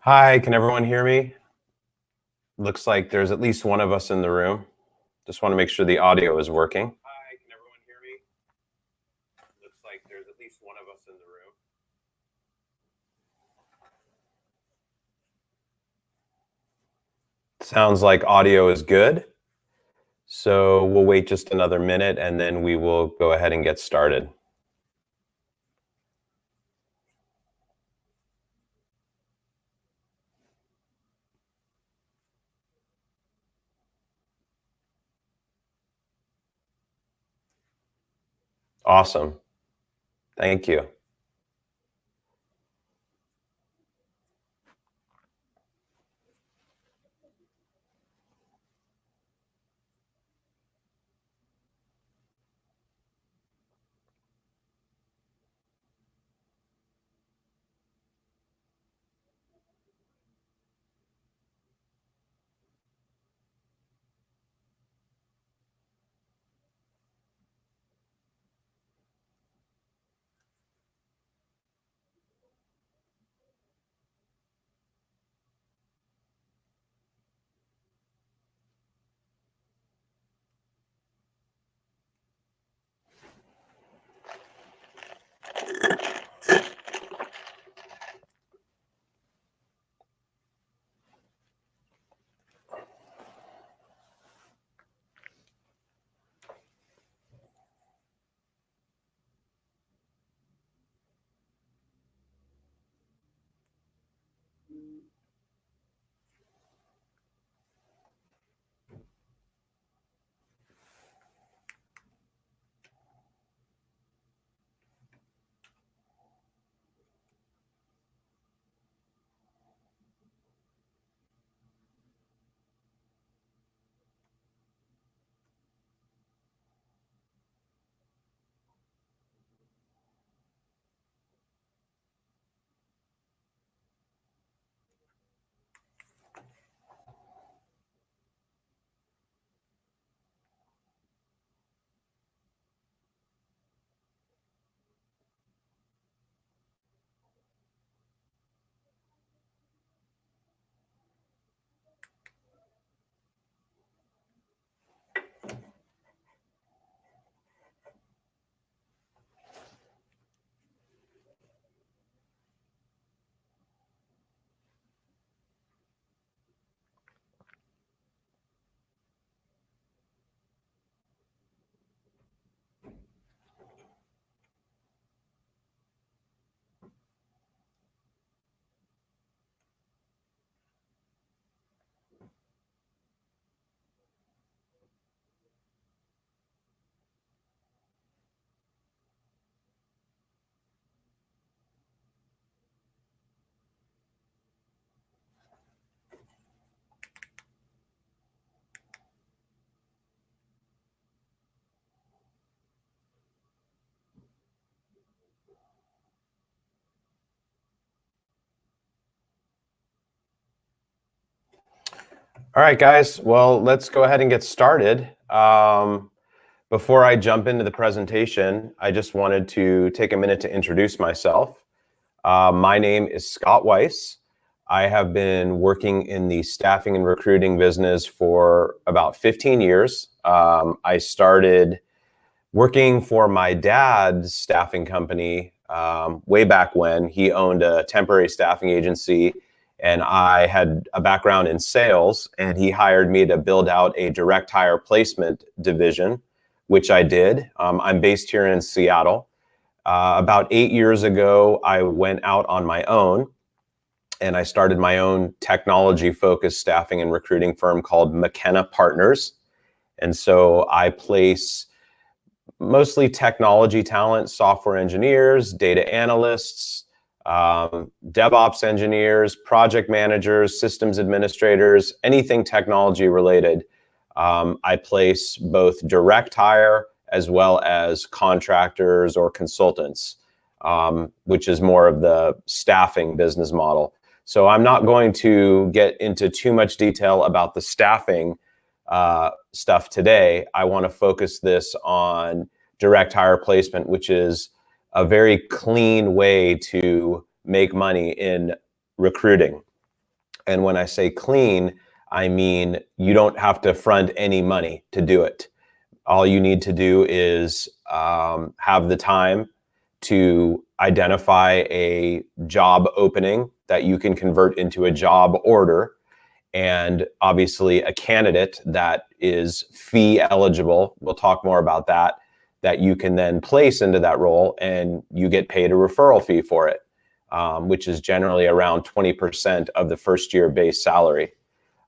Hi, can everyone hear me? Looks like there's at least one of us in the room. Just want to make sure the audio is working. Hi, can everyone hear me? Looks like there's at least one of us in the room. Sounds like audio is good. So we'll wait just another minute and then we will go ahead and get started. Awesome. Thank you. All right, guys. Well, let's go ahead and get started. Before I jump into the presentation, I just wanted to take a minute to introduce myself. My name is Scott Weiss. I have been working in the staffing and recruiting business for about 15 years. I started working for my dad's staffing company way back when. He owned a temporary staffing agency, and I had a background in sales, and he hired me to build out a direct hire placement division, which I did. I'm based here in Seattle. About 8 years ago, I went out on my own and I started my own technology-focused staffing and recruiting firm called McKenna Partners. And so I place mostly technology talent, software engineers, data analysts, DevOps engineers, project managers, systems administrators, anything technology related. I place both direct hire as well as contractors or consultants, which is more of the staffing business model. So I'm not going to get into too much detail about the staffing stuff today. I want to focus this on direct hire placement, which is a very clean way to make money in recruiting. And when I say clean, I mean you don't have to front any money to do it. All you need to do is have the time to identify a job opening that you can convert into a job order, and obviously a candidate that is fee eligible. We'll talk more about that, that you can then place into that role, and you get paid a referral fee for it, which is generally around 20% of the first year base salary.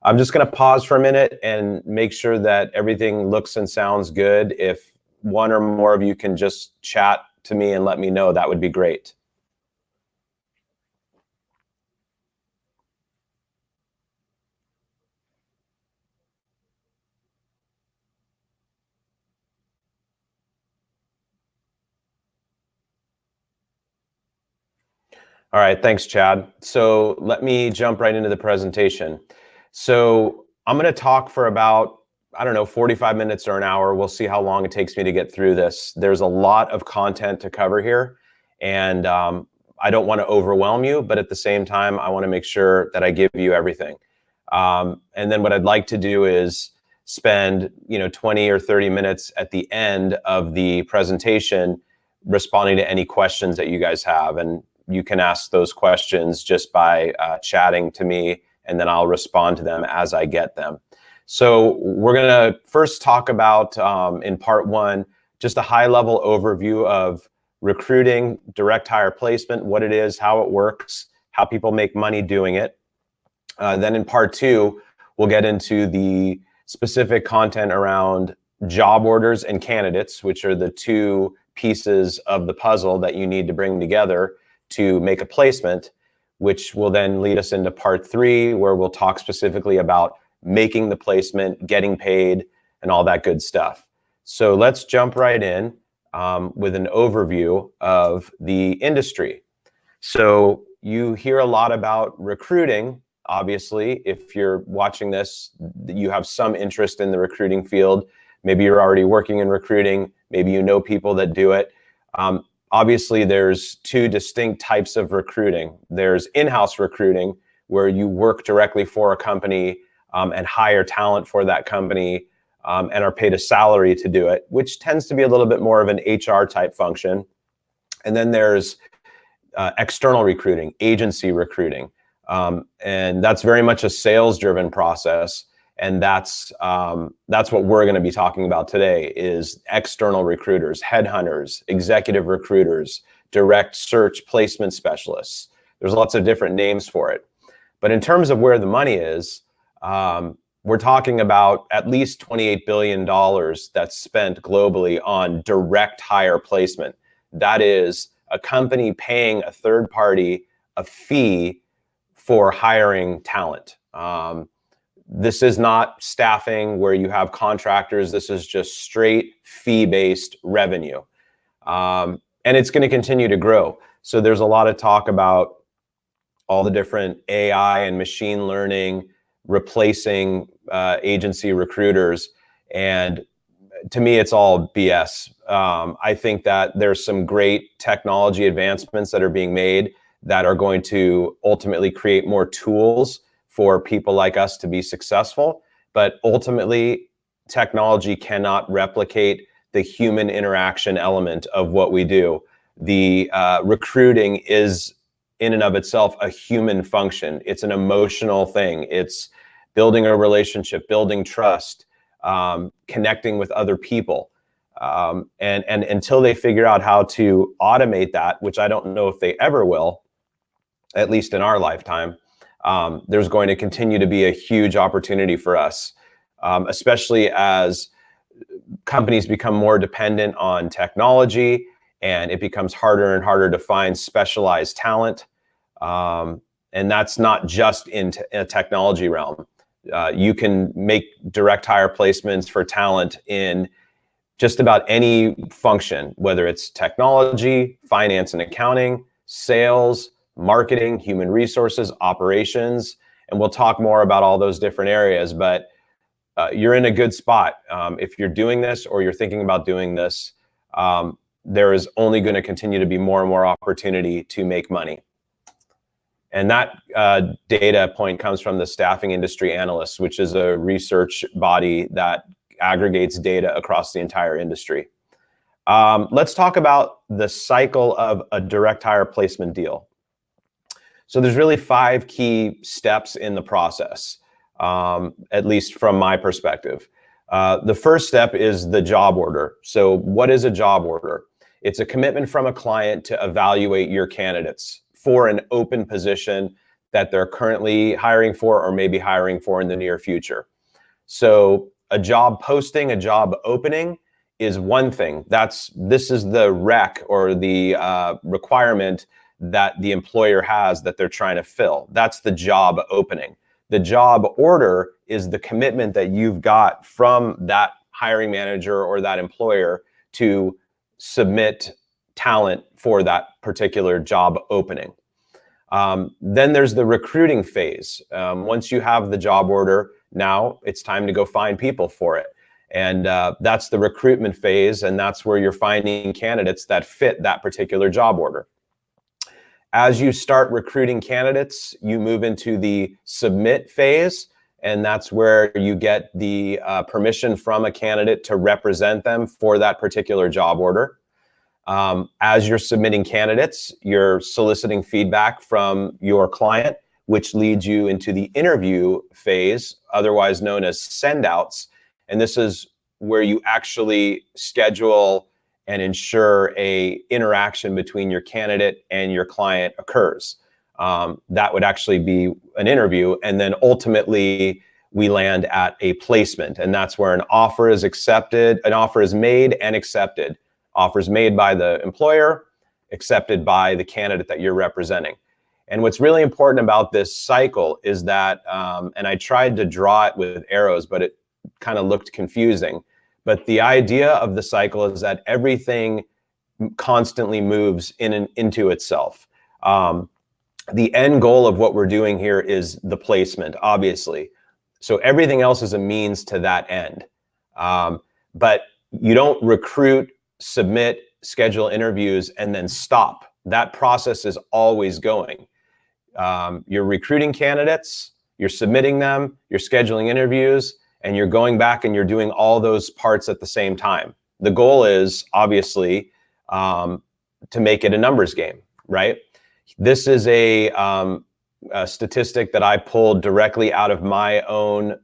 I'm just going to pause for a minute and make sure that everything looks and sounds good. If one or more of you can just chat to me and let me know, that would be great. All right, thanks, Chad. So let me jump right into the presentation. So I'm going to talk for about, I don't know, 45 minutes or an hour. We'll see how long it takes me to get through this. There's a lot of content to cover here, and I don't want to overwhelm you, but at the same time, I want to make sure that I give you everything. And then what I'd like to do is spend 20 or 30 minutes at the end of the presentation responding to any questions that you guys have. And you can ask those questions just by chatting to me, and then I'll respond to them as I get them. So we're going to first talk about, in part one, just a high-level overview of recruiting, direct hire placement, what it is, how it works, how people make money doing it. Then in part two, we'll get into the specific content around job orders and candidates, which are the two pieces of the puzzle that you need to bring together to make a placement, which will then lead us into part three, where we'll talk specifically about making the placement, getting paid, and all that good stuff. So let's jump right in with an overview of the industry. So you hear a lot about recruiting. Obviously, if you're watching this, you have some interest in the recruiting field. Maybe you're already working in recruiting. Maybe you know people that do it. Obviously, there's two distinct types of recruiting. There's in-house recruiting, where you work directly for a company and hire talent for that company and are paid a salary to do it, which tends to be a little bit more of an HR type function. And then there's external recruiting, agency recruiting. And that's very much a sales-driven process. And that's what we're going to be talking about today, is external recruiters, headhunters, executive recruiters, direct search placement specialists. There's lots of different names for it. But in terms of where the money is, we're talking about at least $28 billion that's spent globally on direct hire placement. That is a company paying a third party a fee for hiring talent. This is not staffing where you have contractors. This is just straight fee-based revenue. And it's going to continue to grow. So there's a lot of talk about all the different AI and machine learning replacing agency recruiters. And to me, it's all BS. I think that there's some great technology advancements that are being made that are going to ultimately create more tools for people like us to be successful. But ultimately, technology cannot replicate the human interaction element of what we do. The recruiting is, in and of itself, a human function. It's an emotional thing. It's building a relationship, building trust, connecting with other people. And until they figure out how to automate that, which I don't know if they ever will, at least in our lifetime, there's going to continue to be a huge opportunity for us, especially as companies become more dependent on technology and it becomes harder and harder to find specialized talent. And that's not just in a technology realm. You can make direct hire placements for talent in just about any function, whether it's technology, finance and accounting, sales, marketing, human resources, operations, and we'll talk more about all those different areas, but you're in a good spot. If you're doing this or you're thinking about doing this, there is only going to continue to be more and more opportunity to make money. And that data point comes from the Staffing Industry Analysts, which is a research body that aggregates data across the entire industry. Let's talk about the cycle of a direct hire placement deal. So there's really 5 key steps in the process, at least from my perspective. The first step is the job order. So what is a job order? It's a commitment from a client to evaluate your candidates for an open position that they're currently hiring for or maybe hiring for in the near future. So a job posting, a job opening is one thing. This is the rec or the requirement that the employer has that they're trying to fill. That's the job opening. The job order is the commitment that you've got from that hiring manager or that employer to submit talent for that particular job opening. Then there's the recruiting phase. Once you have the job order, now it's time to go find people for it. And that's the recruitment phase, and that's where you're finding candidates that fit that particular job order. As you start recruiting candidates, you move into the submit phase, and that's where you get the permission from a candidate to represent them for that particular job order. As you're submitting candidates, you're soliciting feedback from your client, which leads you into the interview phase, otherwise known as send-outs. And this is where you actually schedule and ensure a interaction between your candidate and your client occurs. That would actually be an interview, and then ultimately we land at a placement, and that's where an offer is accepted, an offer is made and accepted. Offers made by the employer, accepted by the candidate that you're representing. And what's really important about this cycle is that, and I tried to draw it with arrows, but it kind of looked confusing. But the idea of the cycle is that everything constantly moves in and into itself. The end goal of what we're doing here is the placement, obviously. So everything else is a means to that end. But you don't recruit, submit, schedule interviews, and then stop. That process is always going. You're recruiting candidates, you're submitting them, you're scheduling interviews, and you're going back and you're doing all those parts at the same time. The goal is obviously to make it a numbers game, right? This is a statistic that I pulled directly out of my own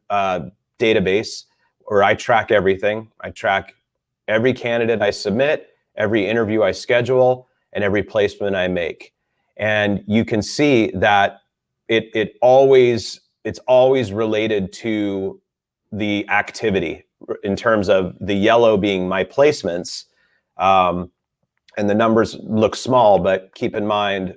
database, where I track everything. I track every candidate I submit, every interview I schedule, and every placement I make. And you can see that it's always related to the activity in terms of the yellow being my placements. And the numbers look small, but keep in mind,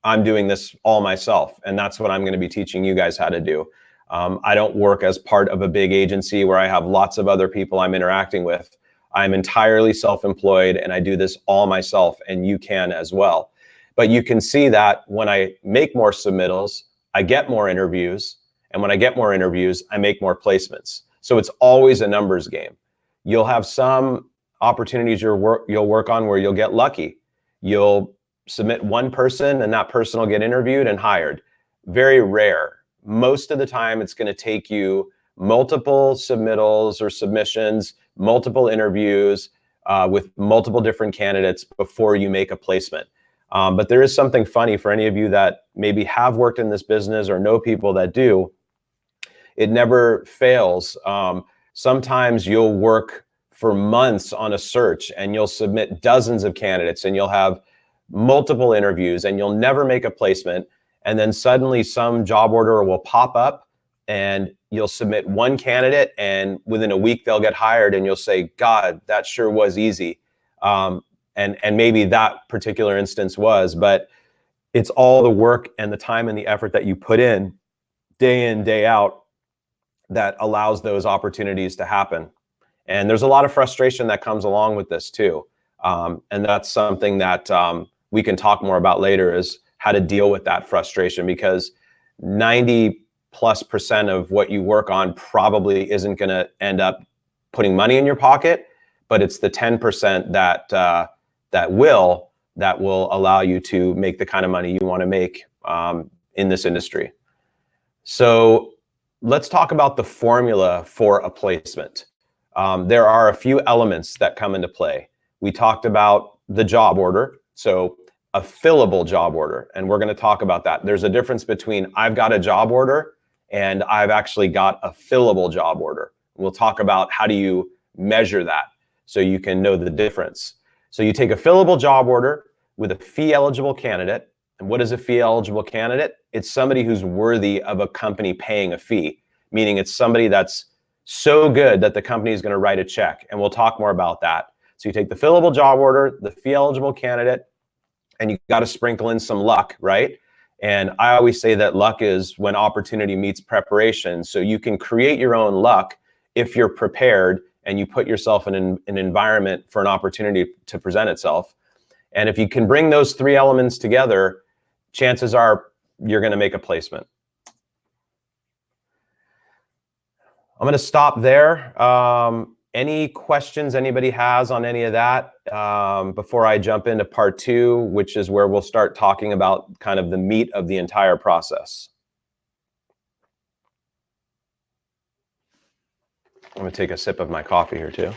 I'm doing this all myself, and that's what I'm going to be teaching you guys how to do. I don't work as part of a big agency where I have lots of other people I'm interacting with. I'm entirely self-employed, and I do this all myself, and you can as well. But you can see that when I make more submittals, I get more interviews, and when I get more interviews, I make more placements. So it's always a numbers game. You'll have some opportunities you'll work on where you'll get lucky. You'll submit one person, and that person will get interviewed and hired. Very rare. Most of the time, it's going to take you multiple submittals or submissions, multiple interviews with multiple different candidates before you make a placement. But there is something funny for any of you that maybe have worked in this business or know people that do. It never fails. Sometimes you'll work for months on a search and you'll submit dozens of candidates and you'll have multiple interviews and you'll never make a placement. And then suddenly some job order will pop up and you'll submit one candidate and within a week they'll get hired and you'll say, God, that sure was easy. And maybe that particular instance was, but it's all the work and the time and the effort that you put in, day out, that allows those opportunities to happen. And there's a lot of frustration that comes along with this too. And that's something that we can talk more about later, is how to deal with that frustration, because 90+% of what you work on probably isn't going to end up putting money in your pocket, but it's the 10% that will allow you to make the kind of money you want to make in this industry. So let's talk about the formula for a placement. There are a few elements that come into play. We talked about the job order, so a fillable job order, and we're going to talk about that. There's a difference between I've got a job order and I've actually got a fillable job order. We'll talk about how do you measure that so you can know the difference. So you take a fillable job order with a fee-eligible candidate. And what is a fee-eligible candidate? It's somebody who's worthy of a company paying a fee, meaning it's somebody that's so good that the company is going to write a check. And we'll talk more about that. So you take the fillable job order, the fee-eligible candidate, and you got to sprinkle in some luck, right? And I always say that luck is when opportunity meets preparation. So you can create your own luck if you're prepared and you put yourself in an environment for an opportunity to present itself. And if you can bring those three elements together, chances are you're going to make a placement. I'm going to stop there. Any questions anybody has on any of that before I jump into part two, which is where we'll start talking about kind of the meat of the entire process. I'm going to take a sip of my coffee here too.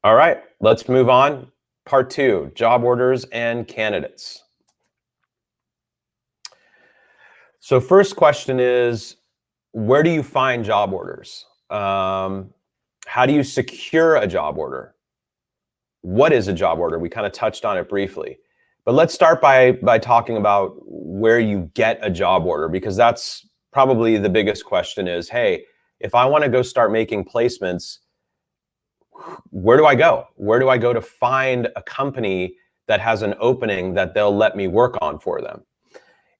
All right, let's move on. Part two, job orders and candidates. So first question is, where do you find job orders? How do you secure a job order? What is a job order? We kind of touched on it briefly. But let's start by talking about where you get a job order, because that's probably the biggest question is, hey, if I want to go start making placements, where do I go? Where do I go to find a company that has an opening that they'll let me work on for them?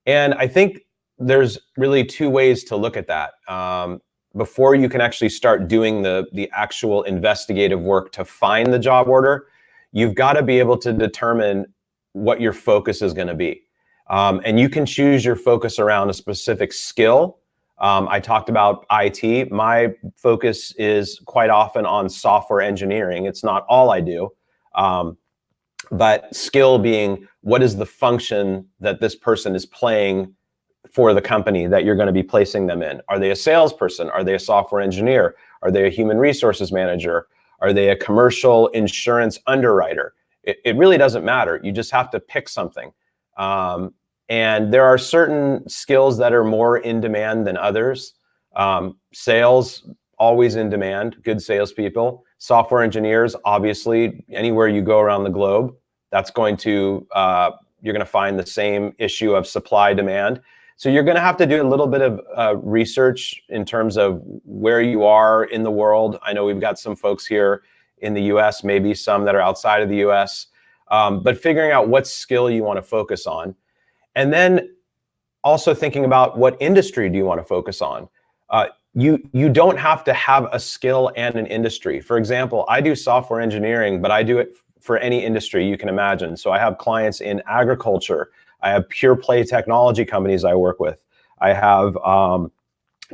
And I think there's really two ways to look at that. Before you can actually start doing the actual investigative work to find the job order, you've got to be able to determine what your focus is going to be. And you can choose your focus around a specific skill. I talked about IT. My focus is quite often on software engineering. It's not all I do, but skill being what is the function that this person is playing for the company that you're going to be placing them in. Are they a salesperson? Are they a software engineer? Are they a human resources manager? Are they a commercial insurance underwriter? It really doesn't matter. You just have to pick something. And there are certain skills that are more in demand than others. Sales, always in demand, good salespeople. Software engineers, obviously, anywhere you go around the globe, that's going to, you're going to find the same issue of supply demand. So you're going to have to do a little bit of research in terms of where you are in the world. I know we've got some folks here in the US, maybe some that are outside of the US, but figuring out what skill you want to focus on. And then also thinking about what industry do you want to focus on. You don't have to have a skill and an industry. For example, I do software engineering, but I do it for any industry you can imagine. So I have clients in agriculture. I have pure play technology companies I work with. I have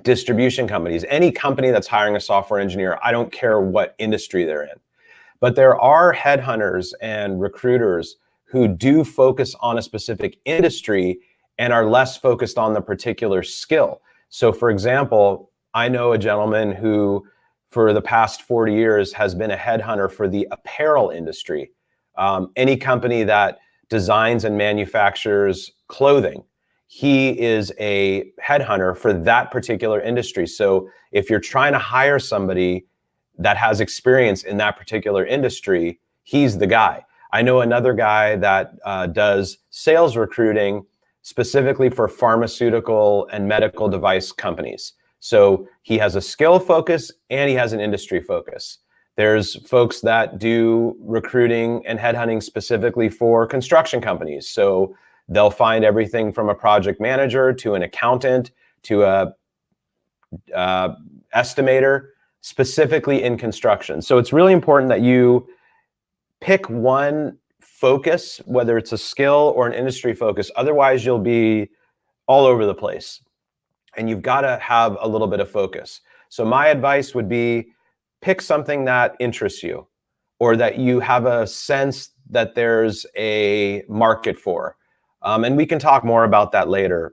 distribution companies. Any company that's hiring a software engineer, I don't care what industry they're in. But there are headhunters and recruiters who do focus on a specific industry and are less focused on the particular skill. So for example, I know a gentleman who for the past 40 years has been a headhunter for the apparel industry. Any company that designs and manufactures clothing, he is a headhunter for that particular industry. So if you're trying to hire somebody that has experience in that particular industry, he's the guy. I know another guy that does sales recruiting specifically for pharmaceutical and medical device companies. So he has a skill focus and he has an industry focus. There's folks that do recruiting and headhunting specifically for construction companies. So they'll find everything from a project manager to an accountant to a estimator specifically in construction. So it's really important that you pick one focus, whether it's a skill or an industry focus. Otherwise, you'll be all over the place. And you've got to have a little bit of focus. So my advice would be pick something that interests you. or that you have a sense that there's a market for. And we can talk more about that later.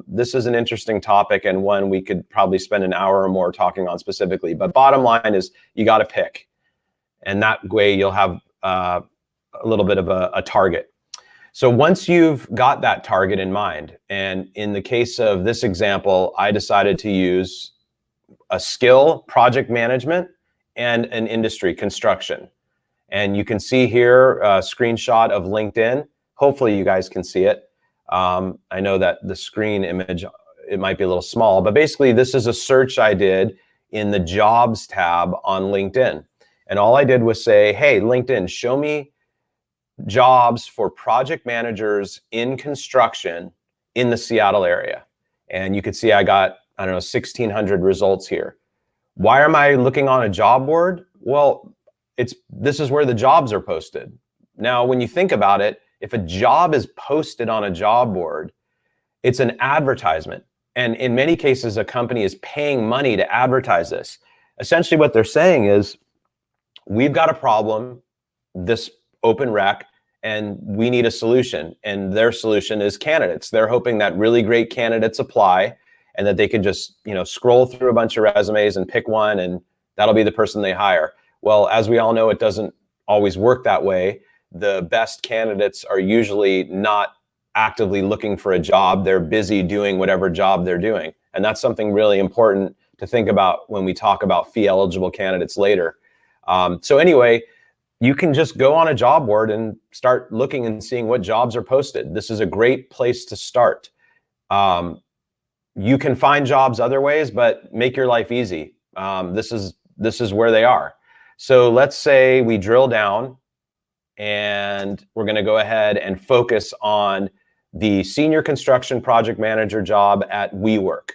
This is an interesting topic and one we could probably spend an hour or more talking on specifically. But bottom line is you got to pick. And that way you'll have a little bit of a target. So once you've got that target in mind, and in the case of this example, I decided to use a skill, project management, and an industry, construction. And you can see here a screenshot of LinkedIn. Hopefully you guys can see it. I know that the screen image, it might be a little small, but basically this is a search I did in the jobs tab on LinkedIn. And all I did was say, hey, LinkedIn, show me jobs for project managers in construction in the Seattle area. And you could see I got, I don't know, 1,600 results here. Why am I looking on a job board? Well, this is where the jobs are posted. Now, when you think about it, if a job is posted on a job board, it's an advertisement. And in many cases, a company is paying money to advertise this. Essentially what they're saying is, we've got a problem, this open rec, and we need a solution. And their solution is candidates. They're hoping that really great candidates apply and that they can just, scroll through a bunch of resumes and pick one, and that'll be the person they hire. Well, as we all know, it doesn't always work that way. The best candidates are usually not actively looking for a job. They're busy doing whatever job they're doing. And that's something really important to think about when we talk about fee eligible candidates later. So anyway, you can just go on a job board and start looking and seeing what jobs are posted. This is a great place to start. You can find jobs other ways, but make your life easy. This is where they are. So let's say we drill down and we're going to go ahead and focus on the senior construction project manager job at WeWork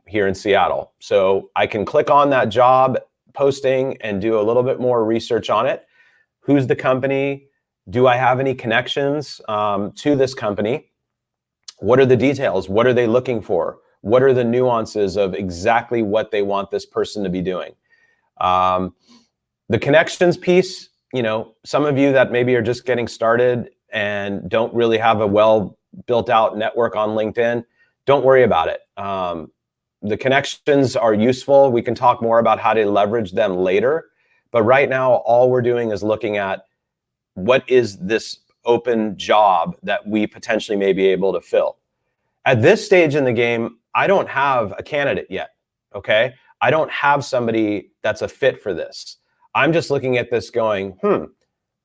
here in Seattle. So I can click on that job posting and do a little bit more research on it. Who's the company? Do I have any connections to this company? What are the details? What are they looking for? What are the nuances of exactly what they want this person to be doing? The connections piece, some of you that maybe are just getting started and don't really have a well built out network on LinkedIn, don't worry about it. The connections are useful. We can talk more about how to leverage them later. But right now, all we're doing is looking at what is this open job that we potentially may be able to fill. At this stage in the game, I don't have a candidate yet, okay? I don't have somebody that's a fit for this. I'm just looking at this going,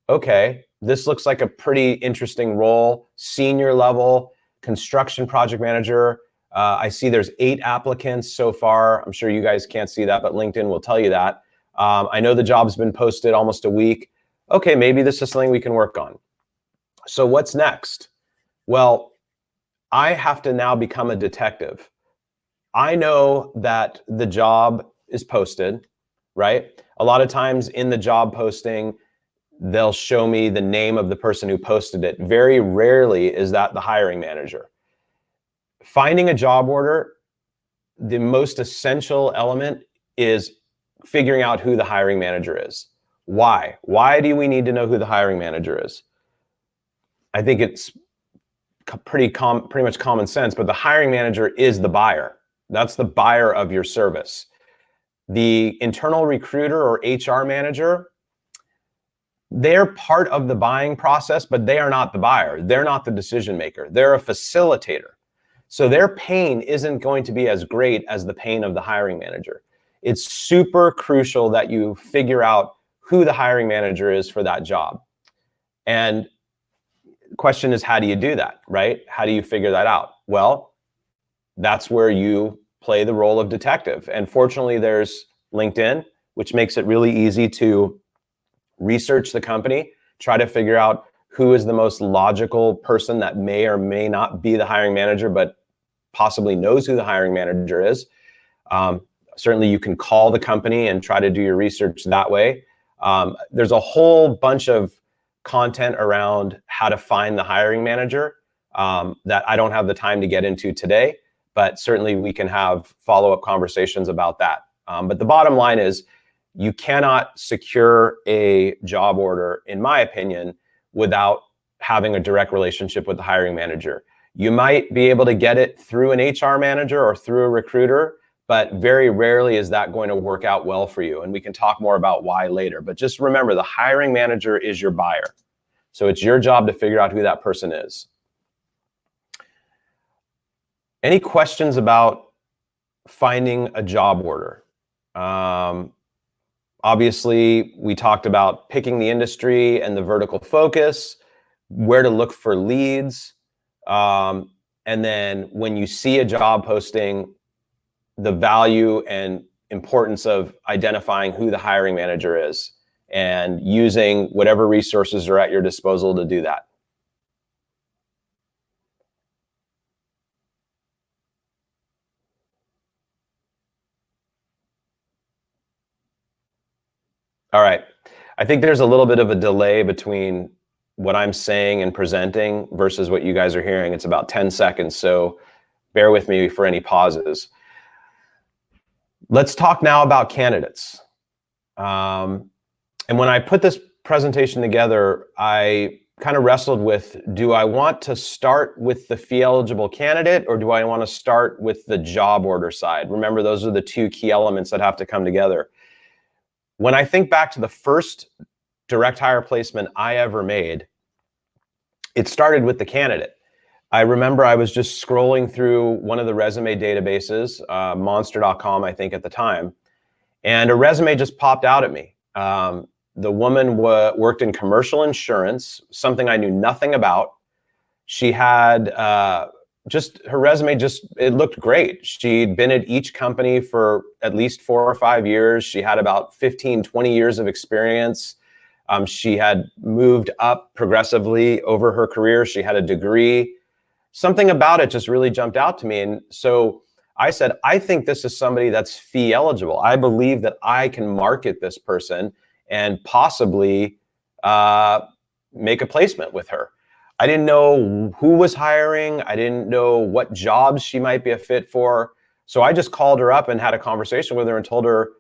okay, this looks like a pretty interesting role, senior level, construction project manager. I see there's 8 applicants so far. I'm sure you guys can't see that, but LinkedIn will tell you that. I know the job's been posted almost a week. Okay, maybe this is something we can work on. So what's next? Well, I have to now become a detective. I know that the job is posted, right? A lot of times in the job posting, they'll show me the name of the person who posted it. Very rarely is that the hiring manager. Finding a job order, the most essential element is figuring out who the hiring manager is. Why? Why do we need to know who the hiring manager is? I think it's pretty much common sense, but the hiring manager is the buyer. That's the buyer of your service. The internal recruiter or HR manager, they're part of the buying process, but they are not the buyer. They're not the decision maker. They're a facilitator. So their pain isn't going to be as great as the pain of the hiring manager. It's super crucial that you figure out who the hiring manager is for that job. And the question is, how do you do that, right? How do you figure that out? Well, that's where you play the role of detective. And fortunately, there's LinkedIn, which makes it really easy to research the company, try to figure out who is the most logical person that may or may not be the hiring manager, but possibly knows who the hiring manager is. Certainly, you can call the company and try to do your research that way. There's a whole bunch of content around how to find the hiring manager that I don't have the time to get into today, but certainly we can have follow-up conversations about that. But the bottom line is you cannot secure a job order, in my opinion, without having a direct relationship with the hiring manager. You might be able to get it through an HR manager or through a recruiter, but very rarely is that going to work out well for you. And we can talk more about why later. But just remember, the hiring manager is your buyer. So it's your job to figure out who that person is. Any questions about finding a job order? Obviously, we talked about picking the industry and the vertical focus, where to look for leads. And then when you see a job posting, the value and importance of identifying who the hiring manager is and using whatever resources are at your disposal to do that. All right. I think there's a little bit of a delay between what I'm saying and presenting versus what you guys are hearing. It's about 10 seconds, so bear with me for any pauses. Let's talk now about candidates. And when I put this presentation together, I kind of wrestled with, do I want to start with the fee eligible candidate or do I want to start with the job order side? Remember, those are the two key elements that have to come together. When I think back to the first direct hire placement I ever made, it started with the candidate. I remember I was just scrolling through one of the resume databases, monster.com, I think at the time, and a resume just popped out at me. The woman worked in commercial insurance, something I knew nothing about. She had her resume it looked great. She'd been at each company for at least 4 or 5 years. She had about 15, 20 years of experience. She had moved up progressively over her career. She had a degree. Something about it just really jumped out to me. And so I said, I think this is somebody that's fee eligible. I believe that I can market this person and possibly make a placement with her. I didn't know who was hiring. I didn't know what jobs she might be a fit for. So I just called her up and had a conversation with her and told her,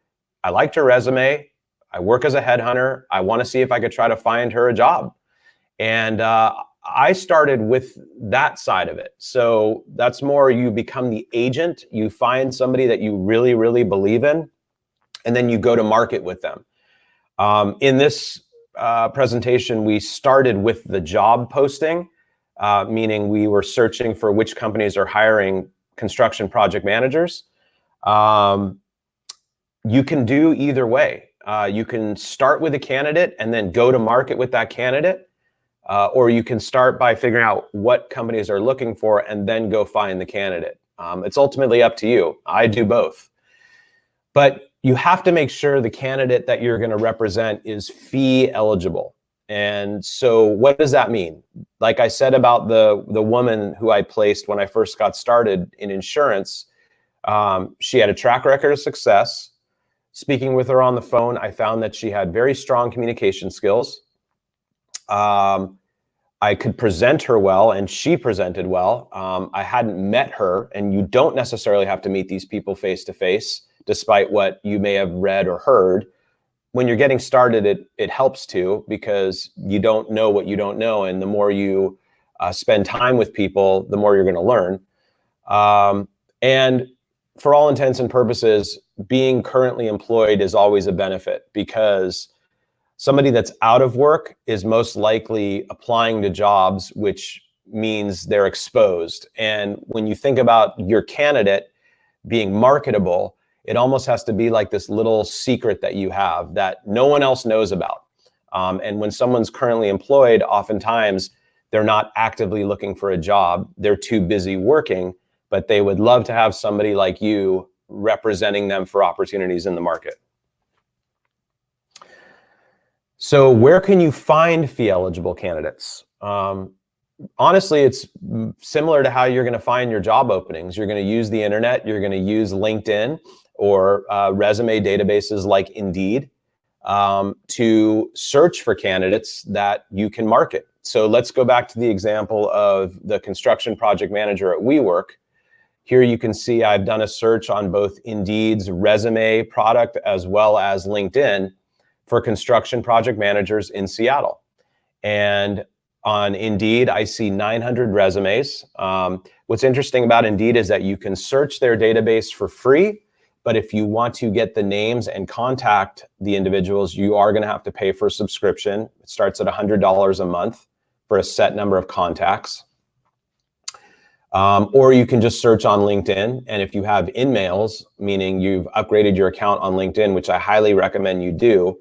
I liked her resume. I work as a headhunter. I want to see if I could try to find her a job. And I started with that side of it. So that's more, you become the agent. You find somebody that you really, really believe in, and then you go to market with them. In this presentation, we started with the job posting, meaning we were searching for which companies are hiring construction project managers. You can do either way. You can start with a candidate and then go to market with that candidate, or you can start by figuring out what companies are looking for and then go find the candidate. It's ultimately up to you. I do both. But you have to make sure the candidate that you're going to represent is fee eligible. And so what does that mean? Like I said about the woman who I placed when I first got started in insurance, she had a track record of success. Speaking with her on the phone, I found that she had very strong communication skills. I could present her well, and she presented well. I hadn't met her, and you don't necessarily have to meet these people face to face, despite what you may have read or heard. When you're getting started, it helps to, because you don't know what you don't know, and the more you spend time with people, the more you're going to learn. And for all intents and purposes, being currently employed is always a benefit, because somebody that's out of work is most likely applying to jobs, which means they're exposed. And when you think about your candidate being marketable, it almost has to be like this little secret that you have that no one else knows about. And when someone's currently employed, oftentimes they're not actively looking for a job. They're too busy working, but they would love to have somebody like you representing them for opportunities in the market. So where can you find fee eligible candidates? Honestly, it's similar to how you're going to find your job openings. You're going to use the internet. You're going to use LinkedIn or resume databases like Indeed to search for candidates that you can market. So let's go back to the example of the construction project manager at WeWork. Here you can see I've done a search on both Indeed's resume product as well as LinkedIn for construction project managers in Seattle. And on Indeed, I see 900 resumes. What's interesting about Indeed is that you can search their database for free, but if you want to get the names and contact the individuals, you are going to have to pay for a subscription. It starts at $100 a month for a set number of contacts. Or you can just search on LinkedIn. And if you have InMails, meaning you've upgraded your account on LinkedIn, which I highly recommend you do,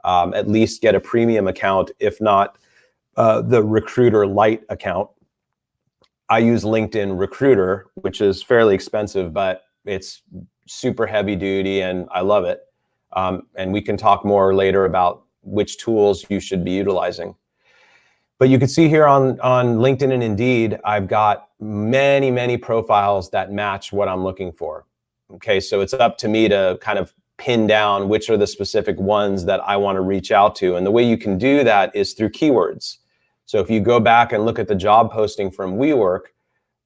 at least get a premium account, if not the Recruiter Lite account. I use LinkedIn Recruiter, which is fairly expensive, but it's super heavy duty and I love it. And we can talk more later about which tools you should be utilizing. But you can see here on LinkedIn and Indeed, I've got many, many profiles that match what I'm looking for. Okay, so it's up to me to kind of pin down which are the specific ones that I want to reach out to. And the way you can do that is through keywords. So if you go back and look at the job posting from WeWork,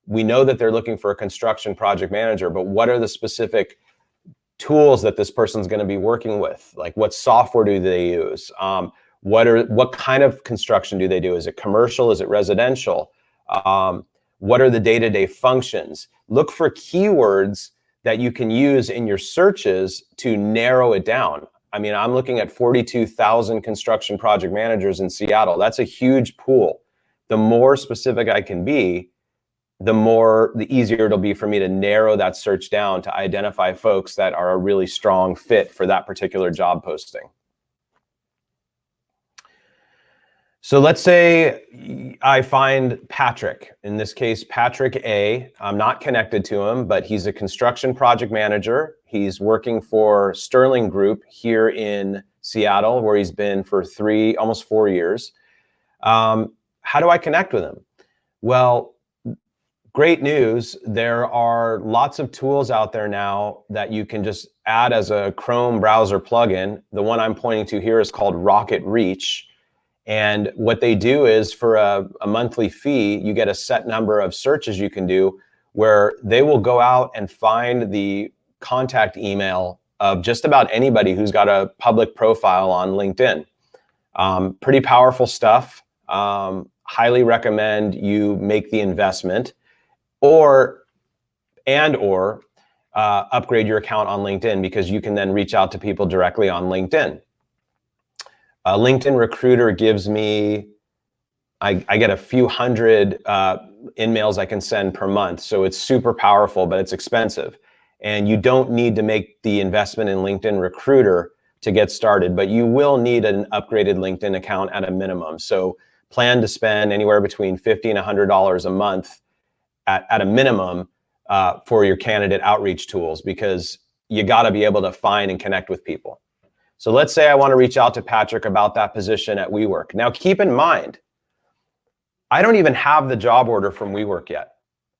we know that they're looking for a construction project manager, but what are the specific tools that this person's going to be working with? Like what software do they use? What kind of construction do they do? Is it commercial? Is it residential? What are the day-to-day functions? Look for keywords that you can use in your searches to narrow it down. I mean, I'm looking at 42,000 construction project managers in Seattle. That's a huge pool. The more specific I can be, the easier it'll be for me to narrow that search down to identify folks that are a really strong fit for that particular job posting. So let's say I find Patrick, in this case, Patrick A. I'm not connected to him, but he's a construction project manager. He's working for Sterling Group here in Seattle, where he's been for almost 4 years. How do I connect with him? Well, great news. There are lots of tools out there now that you can just add as a Chrome browser plugin. The one I'm pointing to here is called Rocket Reach. And what they do is for a monthly fee, you get a set number of searches you can do where they will go out and find the contact email of just about anybody who's got a public profile on LinkedIn. Pretty powerful stuff. Highly recommend you make the investment or upgrade your account on LinkedIn, because you can then reach out to people directly on LinkedIn. LinkedIn Recruiter gives me, I get a few hundred InMails I can send per month. So it's super powerful, but it's expensive. And you don't need to make the investment in LinkedIn Recruiter to get started, but you will need an upgraded LinkedIn account at a minimum. So plan to spend anywhere between $50 and $100 a month at a minimum for your candidate outreach tools, because you got to be able to find and connect with people. So let's say I want to reach out to Patrick about that position at WeWork. Now, keep in mind, I don't even have the job order from WeWork yet.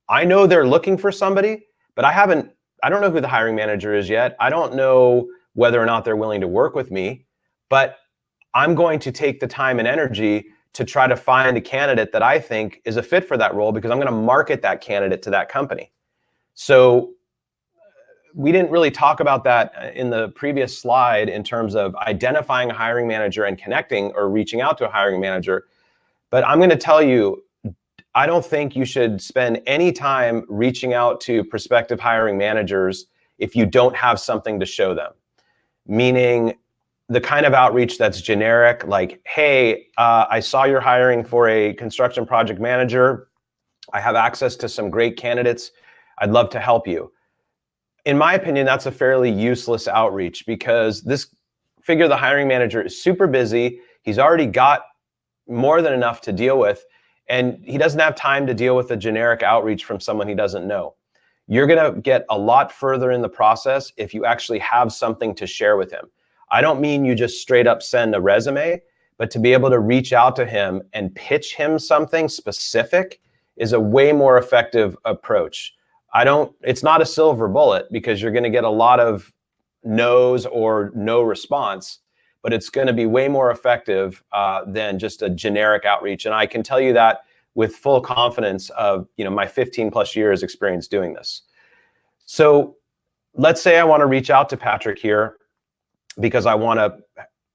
I know they're looking for somebody, but I don't know who the hiring manager is yet. I don't know whether or not they're willing to work with me, but I'm going to take the time and energy to try to find a candidate that I think is a fit for that role, because I'm going to market that candidate to that company. So we didn't really talk about that in the previous slide in terms of identifying a hiring manager and connecting or reaching out to a hiring manager. But I'm going to tell you, I don't think you should spend any time reaching out to prospective hiring managers if you don't have something to show them. Meaning the kind of outreach that's generic, like, hey, I saw you're hiring for a construction project manager. I have access to some great candidates. I'd love to help you. In my opinion, that's a fairly useless outreach, because the hiring manager is super busy. He's already got more than enough to deal with, and he doesn't have time to deal with a generic outreach from someone he doesn't know. You're going to get a lot further in the process if you actually have something to share with him. I don't mean you just straight up send a resume, but to be able to reach out to him and pitch him something specific is a way more effective approach. It's not a silver bullet, because you're going to get a lot of no's or no response, but it's going to be way more effective than just a generic outreach. And I can tell you that with full confidence of my 15 plus years experience doing this. So let's say I want to reach out to Patrick here because I want to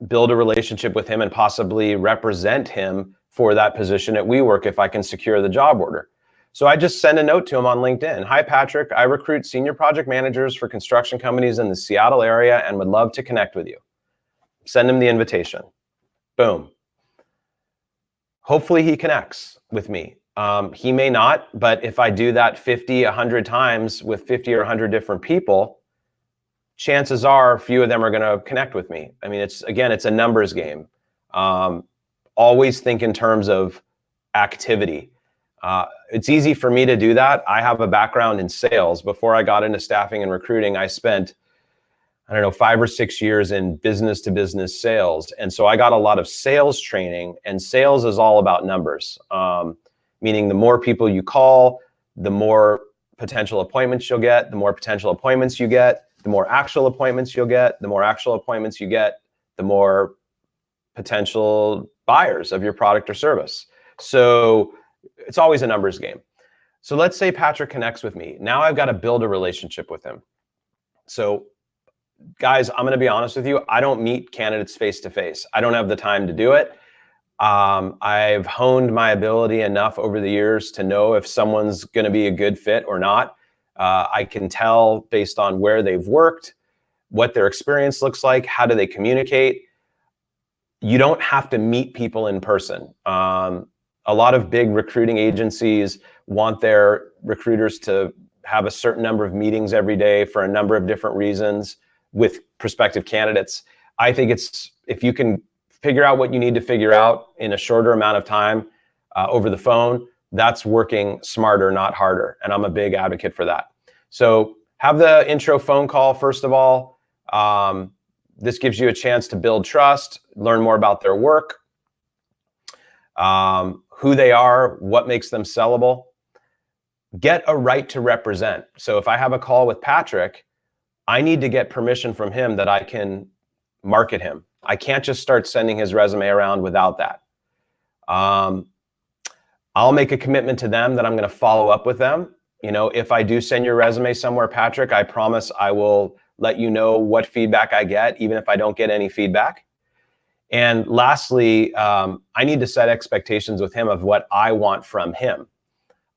build a relationship with him and possibly represent him for that position at WeWork if I can secure the job order. So I just send a note to him on LinkedIn. Hi, Patrick. I recruit senior project managers for construction companies in the Seattle area and would love to connect with you. Send him the invitation. Boom. Hopefully he connects with me. He may not, but if I do that 50, 100 times with 50 or 100 different people, chances are a few of them are going to connect with me. I mean, it's a numbers game. Always think in terms of activity. It's easy for me to do that. I have a background in sales. Before I got into staffing and recruiting, I spent, 5 or 6 years in business to business sales. And so I got a lot of sales training, and sales is all about numbers. Meaning the more people you call, the more potential appointments you'll get, the more potential appointments you get, the more actual appointments you'll get, the more actual appointments you get, the more potential buyers of your product or service. So it's always a numbers game. So let's say Patrick connects with me. Now I've got to build a relationship with him. So guys, I'm going to be honest with you. I don't meet candidates face to face. I don't have the time to do it. I've honed my ability enough over the years to know if someone's going to be a good fit or not. I can tell based on where they've worked, what their experience looks like, how do they communicate. You don't have to meet people in person. A lot of big recruiting agencies want their recruiters to have a certain number of meetings every day for a number of different reasons with prospective candidates. I think it's, if you can figure out what you need to figure out in a shorter amount of time over the phone, that's working smarter, not harder. And I'm a big advocate for that. So have the intro phone call, first of all. This gives you a chance to build trust, learn more about their work, who they are, what makes them sellable. Get a right to represent. So if I have a call with Patrick, I need to get permission from him that I can market him. I can't just start sending his resume around without that. I'll make a commitment to them that I'm going to follow up with them. If I do send your resume somewhere, Patrick, I promise I will let you know what feedback I get, even if I don't get any feedback. And lastly, I need to set expectations with him of what I want from him.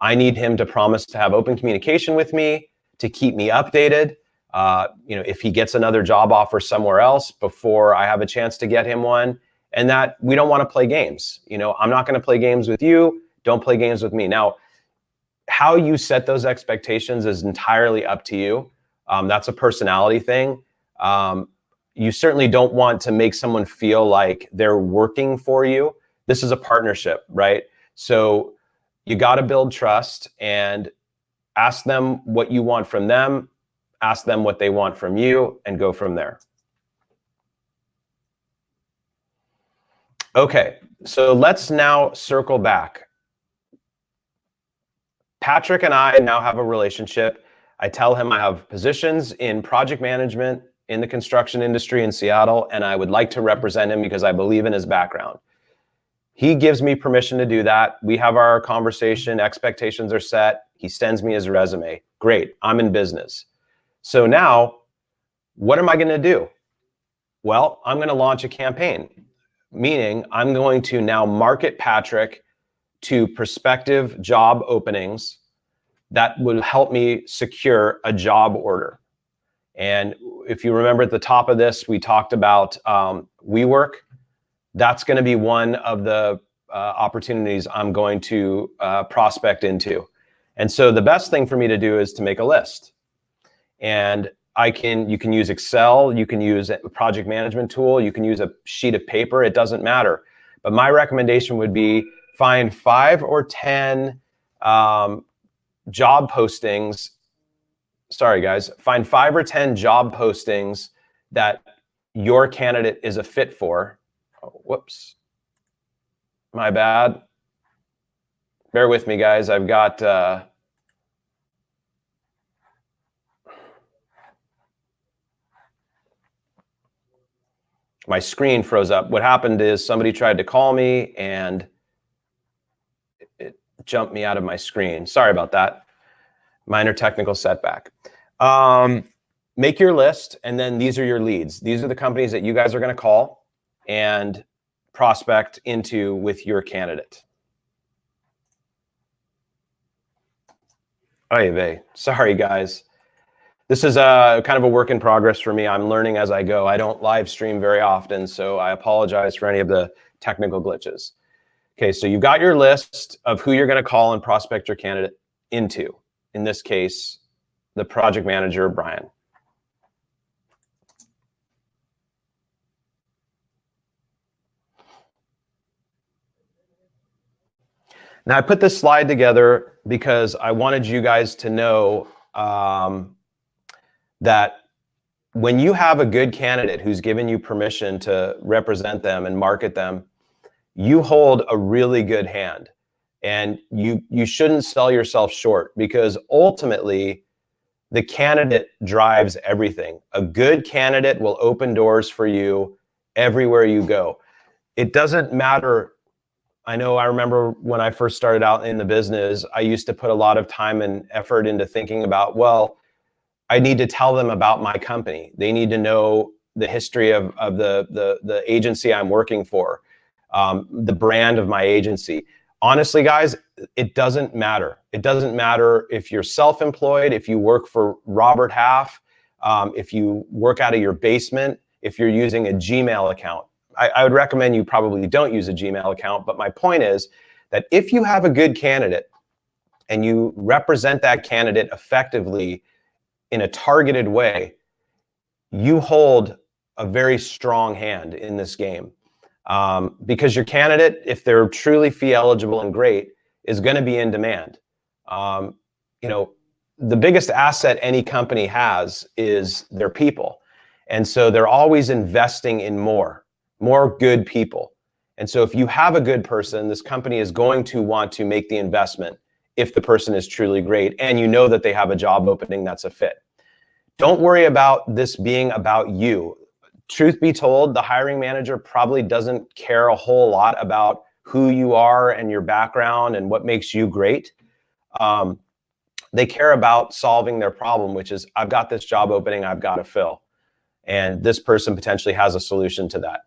I need him to promise to have open communication with me, to keep me updated. If he gets another job offer somewhere else before I have a chance to get him one, and that we don't want to play games. I'm not going to play games with you. Don't play games with me. Now, how you set those expectations is entirely up to you. That's a personality thing. You certainly don't want to make someone feel like they're working for you. This is a partnership, right? So you got to build trust and ask them what you want from them, ask them what they want from you, and go from there. Okay, so let's now circle back. Patrick and I now have a relationship. I tell him I have positions in project management in the construction industry in Seattle, and I would like to represent him because I believe in his background. He gives me permission to do that. We have our conversation, expectations are set. He sends me his resume. Great, I'm in business. So now, what am I going to do? Well, I'm going to launch a campaign, meaning I'm going to now market Patrick to prospective job openings that will help me secure a job order. And if you remember at the top of this, we talked about WeWork. That's going to be one of the opportunities I'm going to prospect into. And so the best thing for me to do is to make a list. And you can use Excel, you can use a project management tool, you can use a sheet of paper, it doesn't matter. But my recommendation would be find 5 or 10 job postings. Sorry, guys, find 5 or 10 job postings that your candidate is a fit for. Oh, whoops, my bad. Bear with me, guys. I've got my screen froze up. What happened is somebody tried to call me and it jumped me out of my screen. Sorry about that. Minor technical setback. Make your list, and then these are your leads. These are the companies that you guys are going to call and prospect into with your candidate. Oy vey. Sorry, guys. This is kind of a work in progress for me. I'm learning as I go. I don't live stream very often, so I apologize for any of the technical glitches. Okay, so you've got your list of who you're going to call and prospect your candidate into. In this case, the project manager, Brian. Now, I put this slide together because I wanted you guys to know that when you have a good candidate who's given you permission to represent them and market them, you hold a really good hand. And you shouldn't sell yourself short, because ultimately the candidate drives everything. A good candidate will open doors for you everywhere you go. It doesn't matter. I know I remember when I first started out in the business, I used to put a lot of time and effort into thinking about, well, I need to tell them about my company. They need to know the history of the agency I'm working for, the brand of my agency. Honestly, guys, it doesn't matter. It doesn't matter if you're self-employed, if you work for Robert Half, if you work out of your basement, if you're using a Gmail account. I would recommend you probably don't use a Gmail account, but my point is that if you have a good candidate and you represent that candidate effectively in a targeted way, you hold a very strong hand in this game. Because your candidate, if they're truly fee eligible and great, is going to be in demand. You know, the biggest asset any company has is their people. And so they're always investing in more good people. And so if you have a good person, this company is going to want to make the investment if the person is truly great and you know that they have a job opening that's a fit. Don't worry about this being about you. Truth be told, the hiring manager probably doesn't care a whole lot about who you are and your background and what makes you great. They care about solving their problem, which is, I've got this job opening I've got to fill. And this person potentially has a solution to that.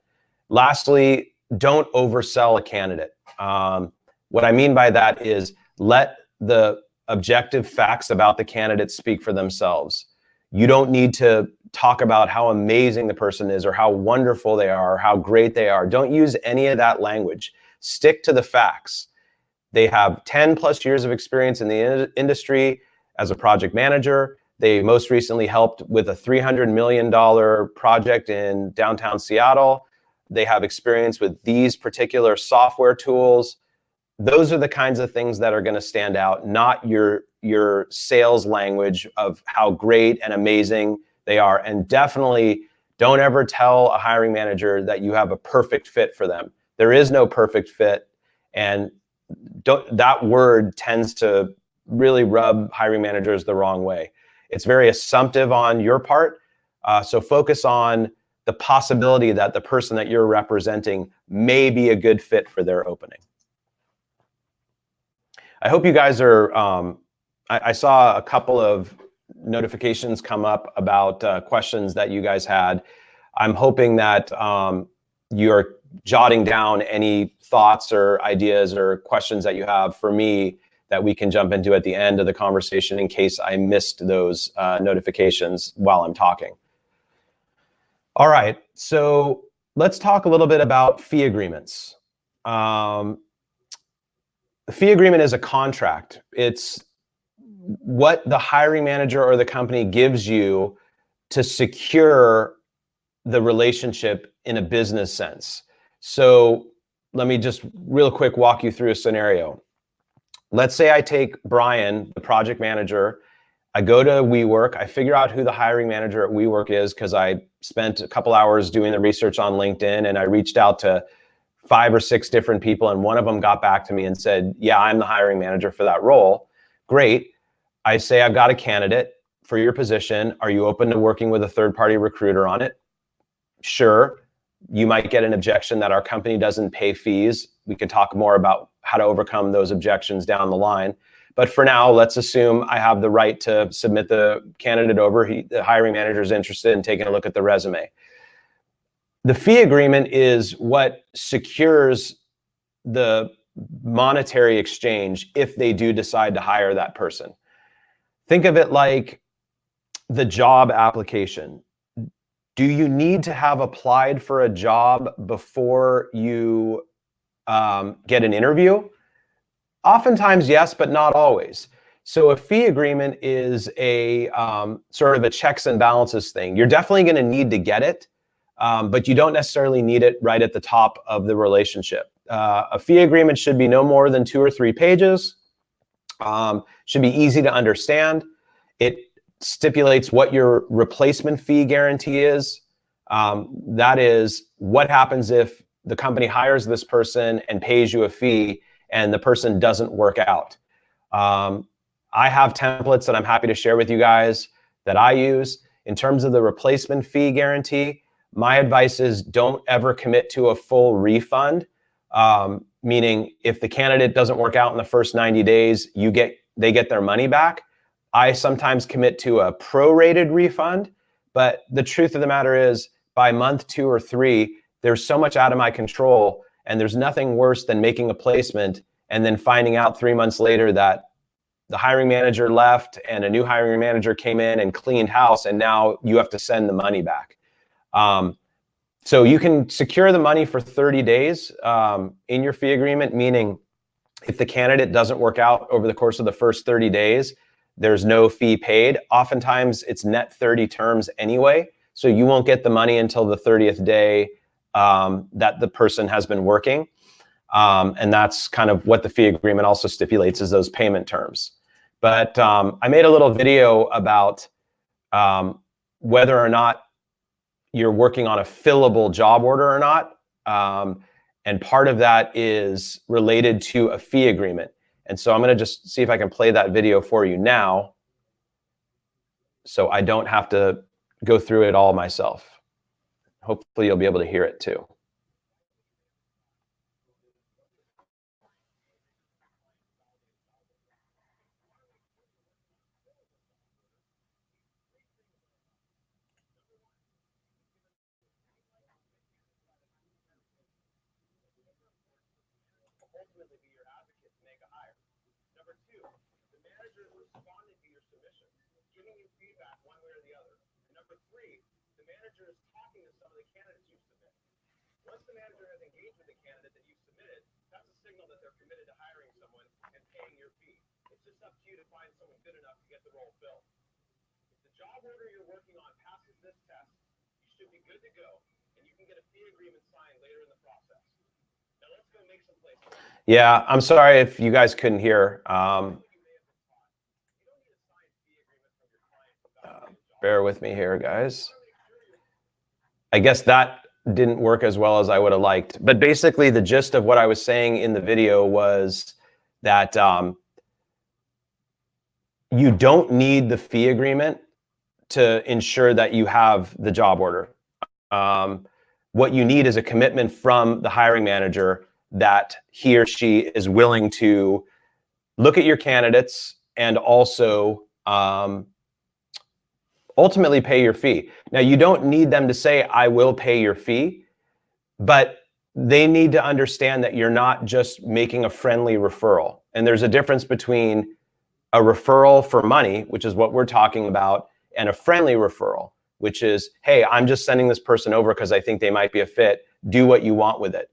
Lastly, don't oversell a candidate. What I mean by that is let the objective facts about the candidate speak for themselves. You don't need to talk about how amazing the person is or how wonderful they are or how great they are. Don't use any of that language. Stick to the facts. They have 10 plus years of experience in the industry as a project manager. They most recently helped with a $300 million project in downtown Seattle. They have experience with these particular software tools. Those are the kinds of things that are going to stand out, not your sales language of how great and amazing they are. And definitely don't ever tell a hiring manager that you have a perfect fit for them. There is no perfect fit. And that word tends to really rub hiring managers the wrong way. It's very assumptive on your part. So focus on the possibility that the person that you're representing may be a good fit for their opening. I hope you guys are, I saw a couple of notifications come up about questions that you guys had. I'm hoping that you're jotting down any thoughts or ideas or questions that you have for me that we can jump into at the end of the conversation in case I missed those notifications while I'm talking. All right, so let's talk a little bit about fee agreements. The fee agreement is a contract. It's what the hiring manager or the company gives you to secure the relationship in a business sense. So let me just real quick walk you through a scenario. Let's say I take Brian, the project manager, I go to WeWork, I figure out who the hiring manager at WeWork is because I spent a couple hours doing the research on LinkedIn, and I reached out to 5 or 6 different people, and one of them got back to me and said, yeah, I'm the hiring manager for that role. Great. I say, I've got a candidate for your position. Are you open to working with a third-party recruiter on it? Sure. You might get an objection that our company doesn't pay fees. We can talk more about how to overcome those objections down the line. But for now, let's assume I have the right to submit the candidate over. The hiring manager is interested in taking a look at the resume. The fee agreement is what secures the monetary exchange if they do decide to hire that person. Think of it like the job application. Do you need to have applied for a job before you get an interview? Oftentimes, yes, but not always. So a fee agreement is a sort of a checks and balances thing. You're definitely going to need to get it, but you don't necessarily need it right at the top of the relationship. A fee agreement should be no more than 2 or 3 pages. Should be easy to understand. It stipulates what your replacement fee guarantee is. That is, what happens if the company hires this person and pays you a fee and the person doesn't work out. I have templates that I'm happy to share with you guys that I use. In terms of the replacement fee guarantee, my advice is don't ever commit to a full refund. Meaning if the candidate doesn't work out in the first 90 days, they get their money back. I sometimes commit to a prorated refund, but the truth of the matter is by month 2 or 3, there's so much out of my control, and there's nothing worse than making a placement and then finding out 3 months later that the hiring manager left and a new hiring manager came in and cleaned house, and now you have to send the money back. So you can secure the money for 30 days in your fee agreement, meaning if the candidate doesn't work out over the course of the first 30 days, there's no fee paid. Oftentimes it's net 30 terms anyway, so you won't get the money until the 30th day that the person has been working. And that's kind of what the fee agreement also stipulates, is those payment terms. But I made a little video about whether or not you're working on a fillable job order or not. And part of that is related to a fee agreement. And so I'm going to just see if I can play that video for you now, so I don't have to go through it all myself. Hopefully you'll be able to hear it too. Ultimately be your advocate to make a hire. Number 2, the manager is responding to your submission, giving you feedback one way or the other. And number 3, the manager is talking to some of the candidates you submit. Once the manager has engaged with the candidate that you've submitted, that's a signal that they're committed to hiring someone and paying your fee. It's just up to you to find someone good enough to get the role filled. If the job order you're working on passes this test, you should be good to go, and you can get a fee agreement signed later in the process. Now let's go make some placements. Yeah, I'm sorry if you guys couldn't hear. Bear with me here, guys. I guess that didn't work as well as I would have liked. But basically, the gist of what I was saying in the video was that you don't need the fee agreement to ensure that you have the job order. What you need is a commitment from the hiring manager that he or she is willing to look at your candidates and also ultimately pay your fee. Now, you don't need them to say, I will pay your fee, but they need to understand that you're not just making a friendly referral. And there's a difference between a referral for money, which is what we're talking about, and a friendly referral, which is, hey, I'm just sending this person over because I think they might be a fit. Do what you want with it.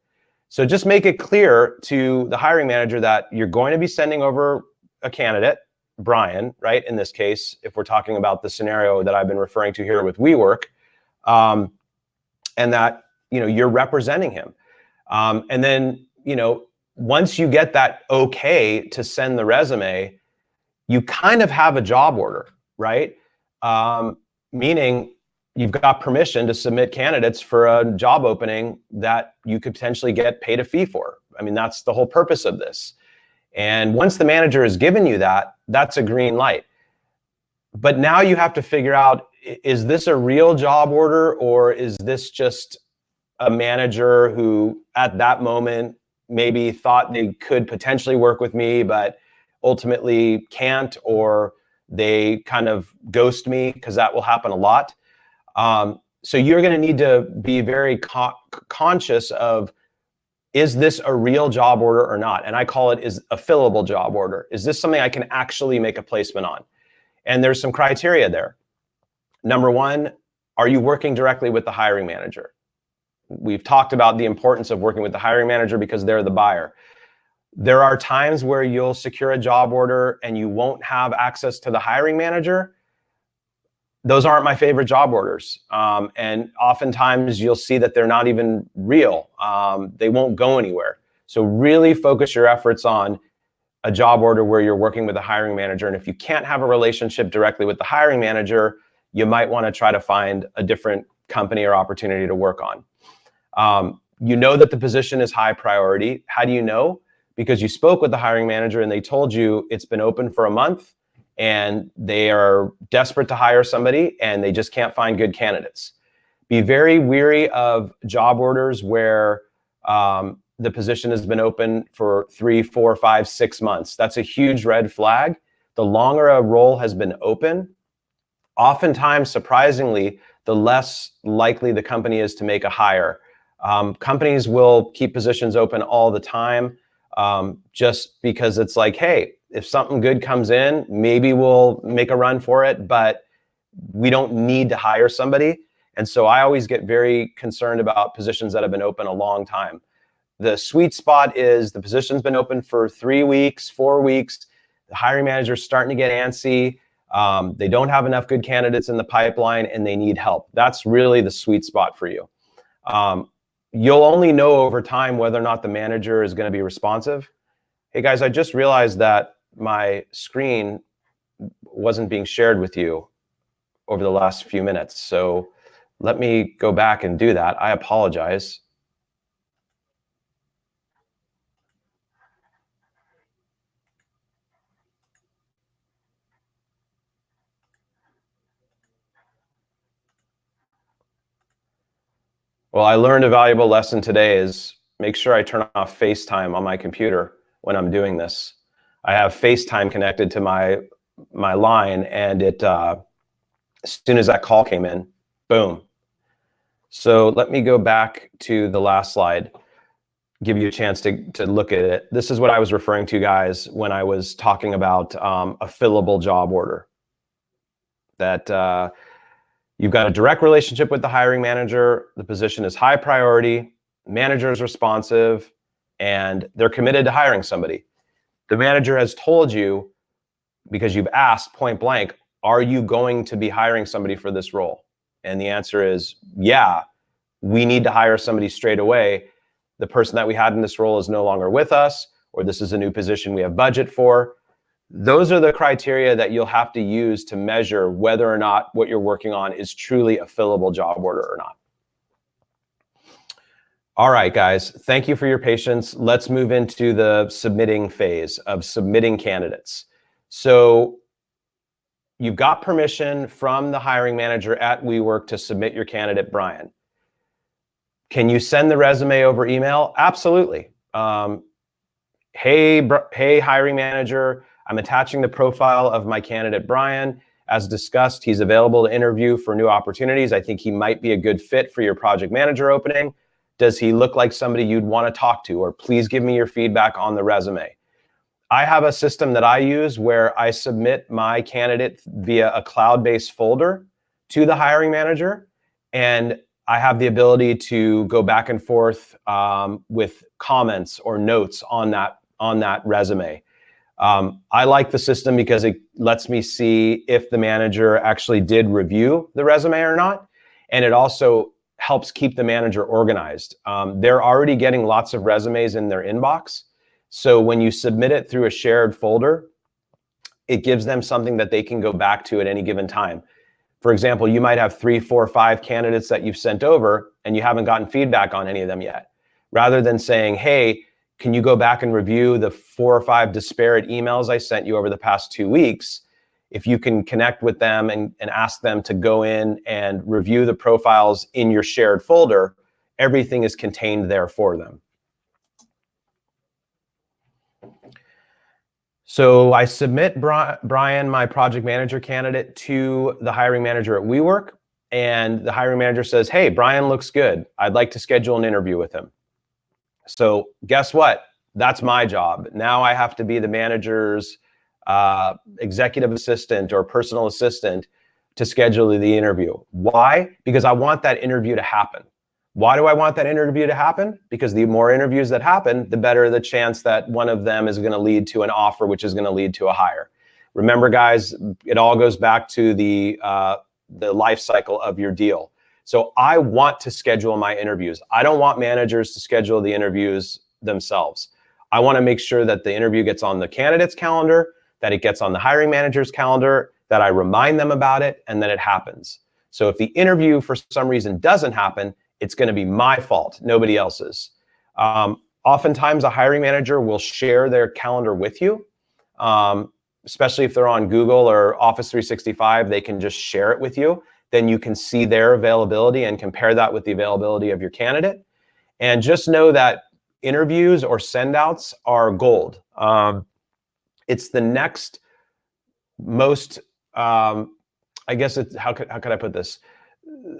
So just make it clear to the hiring manager that you're going to be sending over a candidate, Brian, right? In this case, if we're talking about the scenario that I've been referring to here with WeWork, and that, you know, you're representing him. And then, you know, once you get that okay to send the resume, you kind of have a job order, right? Meaning you've got permission to submit candidates for a job opening that you could potentially get paid a fee for. I mean, that's the whole purpose of this. And once the manager has given you that, that's a green light. But now you have to figure out, is this a real job order, or is this just a manager who at that moment maybe thought they could potentially work with me, but ultimately can't, or they kind of ghost me, because that will happen a lot. So you're going to need to be very conscious of, is this a real job order or not? And I call it is a fillable job order. Is this something I can actually make a placement on? And there's some criteria there. Number one, are you working directly with the hiring manager? We've talked about the importance of working with the hiring manager because they're the buyer. There are times where you'll secure a job order and you won't have access to the hiring manager. Those aren't my favorite job orders. And oftentimes you'll see that they're not even real. They won't go anywhere. So really focus your efforts on a job order where you're working with a hiring manager. And if you can't have a relationship directly with the hiring manager, you might want to try to find a different company or opportunity to work on. You know that the position is high priority. How do you know? Because you spoke with the hiring manager and they told you it's been open for a month and they are desperate to hire somebody and they just can't find good candidates. Be very weary of job orders where the position has been open for 3, 4, 5, 6 months. That's a huge red flag. The longer a role has been open, oftentimes, surprisingly, the less likely the company is to make a hire. Companies will keep positions open all the time, just because it's like, hey, if something good comes in, maybe we'll make a run for it, but we don't need to hire somebody. And so I always get very concerned about positions that have been open a long time. The sweet spot is the position's been open for 3 weeks, 4 weeks. The hiring manager's starting to get antsy. They don't have enough good candidates in the pipeline and they need help. That's really the sweet spot for you. You'll only know over time whether or not the manager is going to be responsive. Hey guys, I just realized that my screen wasn't being shared with you over the last few minutes. So let me go back and do that. I apologize. Well, I learned a valuable lesson today is make sure I turn off FaceTime on my computer when I'm doing this. I have FaceTime connected to my line, and it as soon as that call came in, boom. So let me go back to the last slide, give you a chance to look at it. This is what I was referring to, guys, when I was talking about a fillable job order. That you've got a direct relationship with the hiring manager, the position is high priority, manager is responsive, and they're committed to hiring somebody. The manager has told you, because you've asked point blank, are you going to be hiring somebody for this role? And the answer is, yeah, we need to hire somebody straight away. The person that we had in this role is no longer with us, or this is a new position we have budget for. Those are the criteria that you'll have to use to measure whether or not what you're working on is truly a fillable job order or not. All right, guys, thank you for your patience. Let's move into the submitting phase of submitting candidates. So you've got permission from the hiring manager at WeWork to submit your candidate, Brian. Can you send the resume over email? Absolutely. Hey, hiring manager, I'm attaching the profile of my candidate, Brian. As discussed, he's available to interview for new opportunities. I think he might be a good fit for your project manager opening. Does he look like somebody you'd want to talk to? Or please give me your feedback on the resume. I have a system that I use where I submit my candidate via a cloud-based folder to the hiring manager, and I have the ability to go back and forth with comments or notes on that resume. I like the system because it lets me see if the manager actually did review the resume or not, and it also helps keep the manager organized. They're already getting lots of resumes in their inbox. So when you submit it through a shared folder, it gives them something that they can go back to at any given time. For example, you might have 3, 4, 5 candidates that you've sent over and you haven't gotten feedback on any of them yet. Rather than saying, hey, can you go back and review the 4 or 5 disparate emails I sent you over the past 2 weeks? If you can connect with them and ask them to go in and review the profiles in your shared folder, everything is contained there for them. So I submit Brian, my project manager candidate, to the hiring manager at WeWork, and the hiring manager says, "Hey, Brian looks good. I'd like to schedule an interview with him." So guess what? That's my job. Now I have to be the manager's executive assistant or personal assistant to schedule the interview. Why? Because I want that interview to happen. Why do I want that interview to happen? Because the more interviews that happen, the better the chance that one of them is going to lead to an offer, which is going to lead to a hire. Remember, guys, it all goes back to the life cycle of your deal. So I want to schedule my interviews. I don't want managers to schedule the interviews themselves. I want to make sure that the interview gets on the candidate's calendar, that it gets on the hiring manager's calendar, that I remind them about it, and that it happens. So if the interview for some reason doesn't happen, it's going to be my fault, nobody else's. Oftentimes, a hiring manager will share their calendar with you, especially if they're on Google or Office 365, they can just share it with you. Then you can see their availability and compare that with the availability of your candidate. And just know that interviews or sendouts are gold. It's the next most, I guess, how could I put this?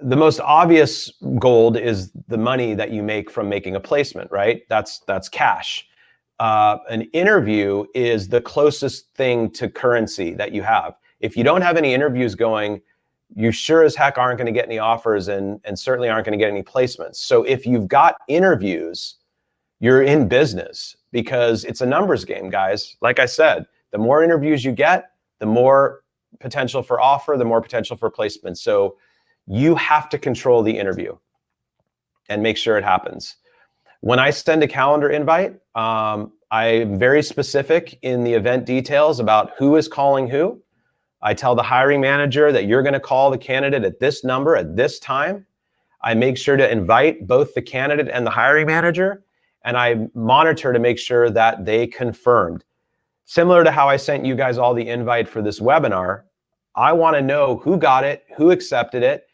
The most obvious gold is the money that you make from making a placement, right? That's cash. An interview is the closest thing to currency that you have. If you don't have any interviews going, you sure as heck aren't going to get any offers and certainly aren't going to get any placements. So if you've got interviews, you're in business, because it's a numbers game, guys. Like I said, the more interviews you get, the more potential for offer, the more potential for placement. So you have to control the interview and make sure it happens. When I send a calendar invite, I'm very specific in the event details about who is calling who. I tell the hiring manager that you're going to call the candidate at this number at this time. I make sure to invite both the candidate and the hiring manager, and I monitor to make sure that they confirmed. Similar to how I sent you guys all the invite for this webinar, I want to know who got it, who accepted it.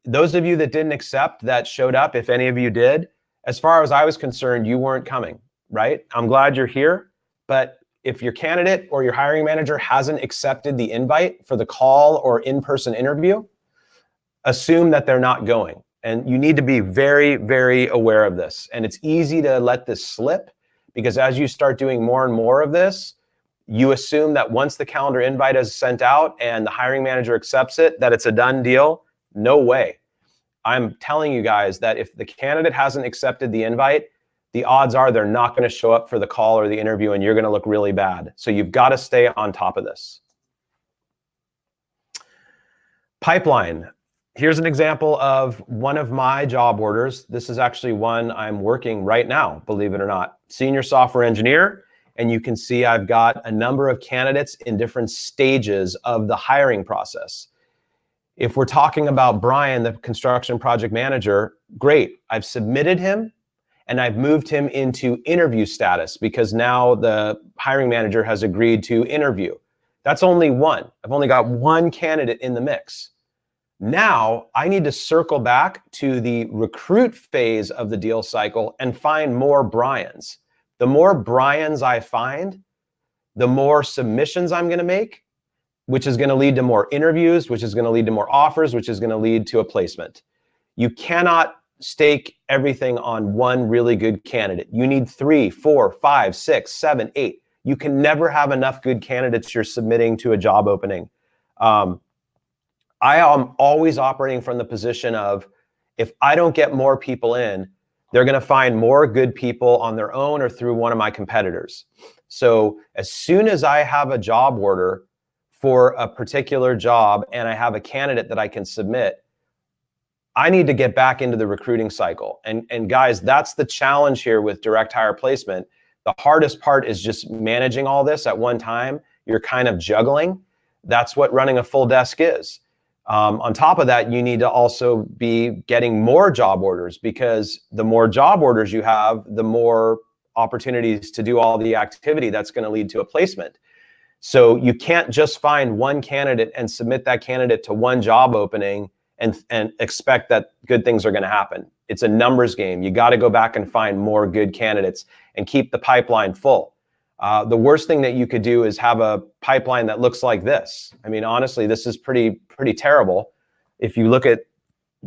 Those of you that didn't accept, that showed up, if any of you did, as far as I was concerned, you weren't coming, right? I'm glad you're here, but if your candidate or your hiring manager hasn't accepted the invite for the call or in-person interview, assume that they're not going. And you need to be very, very aware of this. And it's easy to let this slip, because as you start doing more and more of this, you assume that once the calendar invite is sent out and the hiring manager accepts it, that it's a done deal. No way. I'm telling you guys that if the candidate hasn't accepted the invite, the odds are they're not going to show up for the call or the interview, and you're going to look really bad. So you've got to stay on top of this. Pipeline. Here's an example of one of my job orders. This is actually one I'm working right now, believe it or not. Senior software engineer. And you can see I've got a number of candidates in different stages of the hiring process. If we're talking about Brian, the construction project manager, great. I've submitted him and I've moved him into interview status, because now the hiring manager has agreed to interview. That's only one. I've only got one candidate in the mix. Now I need to circle back to the recruit phase of the deal cycle and find more Brians. The more Brians I find, the more submissions I'm going to make, which is going to lead to more interviews, which is going to lead to more offers, which is going to lead to a placement. You cannot stake everything on one really good candidate. You need 3, 4, 5, 6, 7, 8. You can never have enough good candidates you're submitting to a job opening. I am always operating from the position of, if I don't get more people in, they're going to find more good people on their own or through one of my competitors. So as soon as I have a job order for a particular job and I have a candidate that I can submit, I need to get back into the recruiting cycle. And guys, that's the challenge here with direct hire placement. The hardest part is just managing all this at one time. You're kind of juggling. That's what running a full desk is. On top of that, you need to also be getting more job orders, because the more job orders you have, the more opportunities to do all the activity that's going to lead to a placement. So you can't just find one candidate and submit that candidate to one job opening and expect that good things are going to happen. It's a numbers game. You got to go back and find more good candidates and keep the pipeline full. The worst thing that you could do is have a pipeline that looks like this. I mean, honestly, this is pretty terrible. If you look at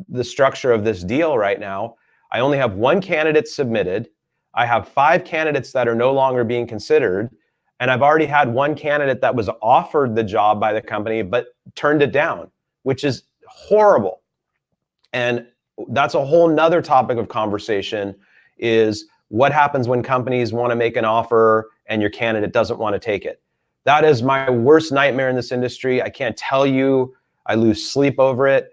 the structure of this deal right now, I only have one candidate submitted. I have 5 candidates that are no longer being considered. And I've already had one candidate that was offered the job by the company, but turned it down, which is horrible. And that's a whole nother topic of conversation, is what happens when companies want to make an offer and your candidate doesn't want to take it. That is my worst nightmare in this industry. I can't tell you, I lose sleep over it.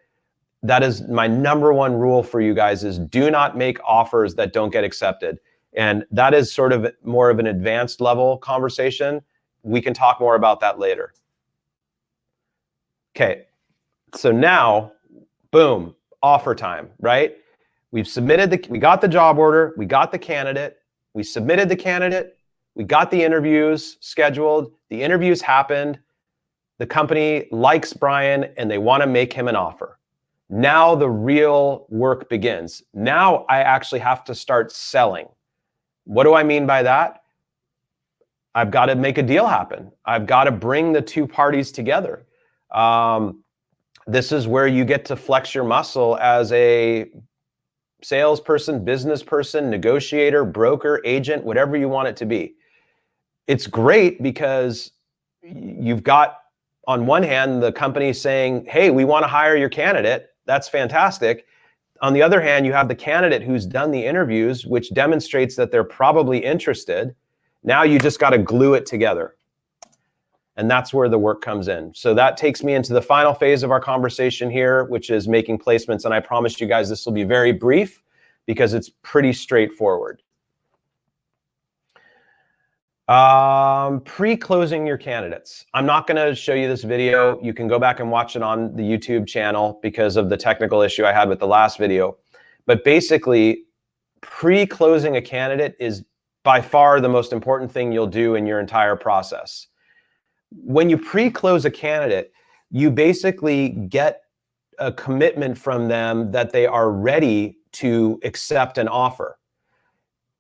That is my number one rule for you guys, is do not make offers that don't get accepted. And that is sort of more of an advanced level conversation. We can talk more about that later. Okay, so now, boom, offer time, right? We got the job order, we got the candidate, we submitted the candidate, we got the interviews scheduled, the interviews happened, the company likes Brian and they want to make him an offer. Now the real work begins. Now I actually have to start selling. What do I mean by that? I've got to make a deal happen. I've got to bring the two parties together. This is where you get to flex your muscle as a salesperson, business person, negotiator, broker, agent, whatever you want it to be. It's great because you've got, on one hand, the company saying, hey, we want to hire your candidate. That's fantastic. On the other hand, you have the candidate who's done the interviews, which demonstrates that they're probably interested. Now you just got to glue it together. And that's where the work comes in. So that takes me into the final phase of our conversation here, which is making placements. And I promise you guys this will be very brief because it's pretty straightforward. Pre-closing your candidates. I'm not going to show you this video. You can go back and watch it on the YouTube channel because of the technical issue I had with the last video. But basically, pre-closing a candidate is by far the most important thing you'll do in your entire process. When you pre-close a candidate, you basically get a commitment from them that they are ready to accept an offer.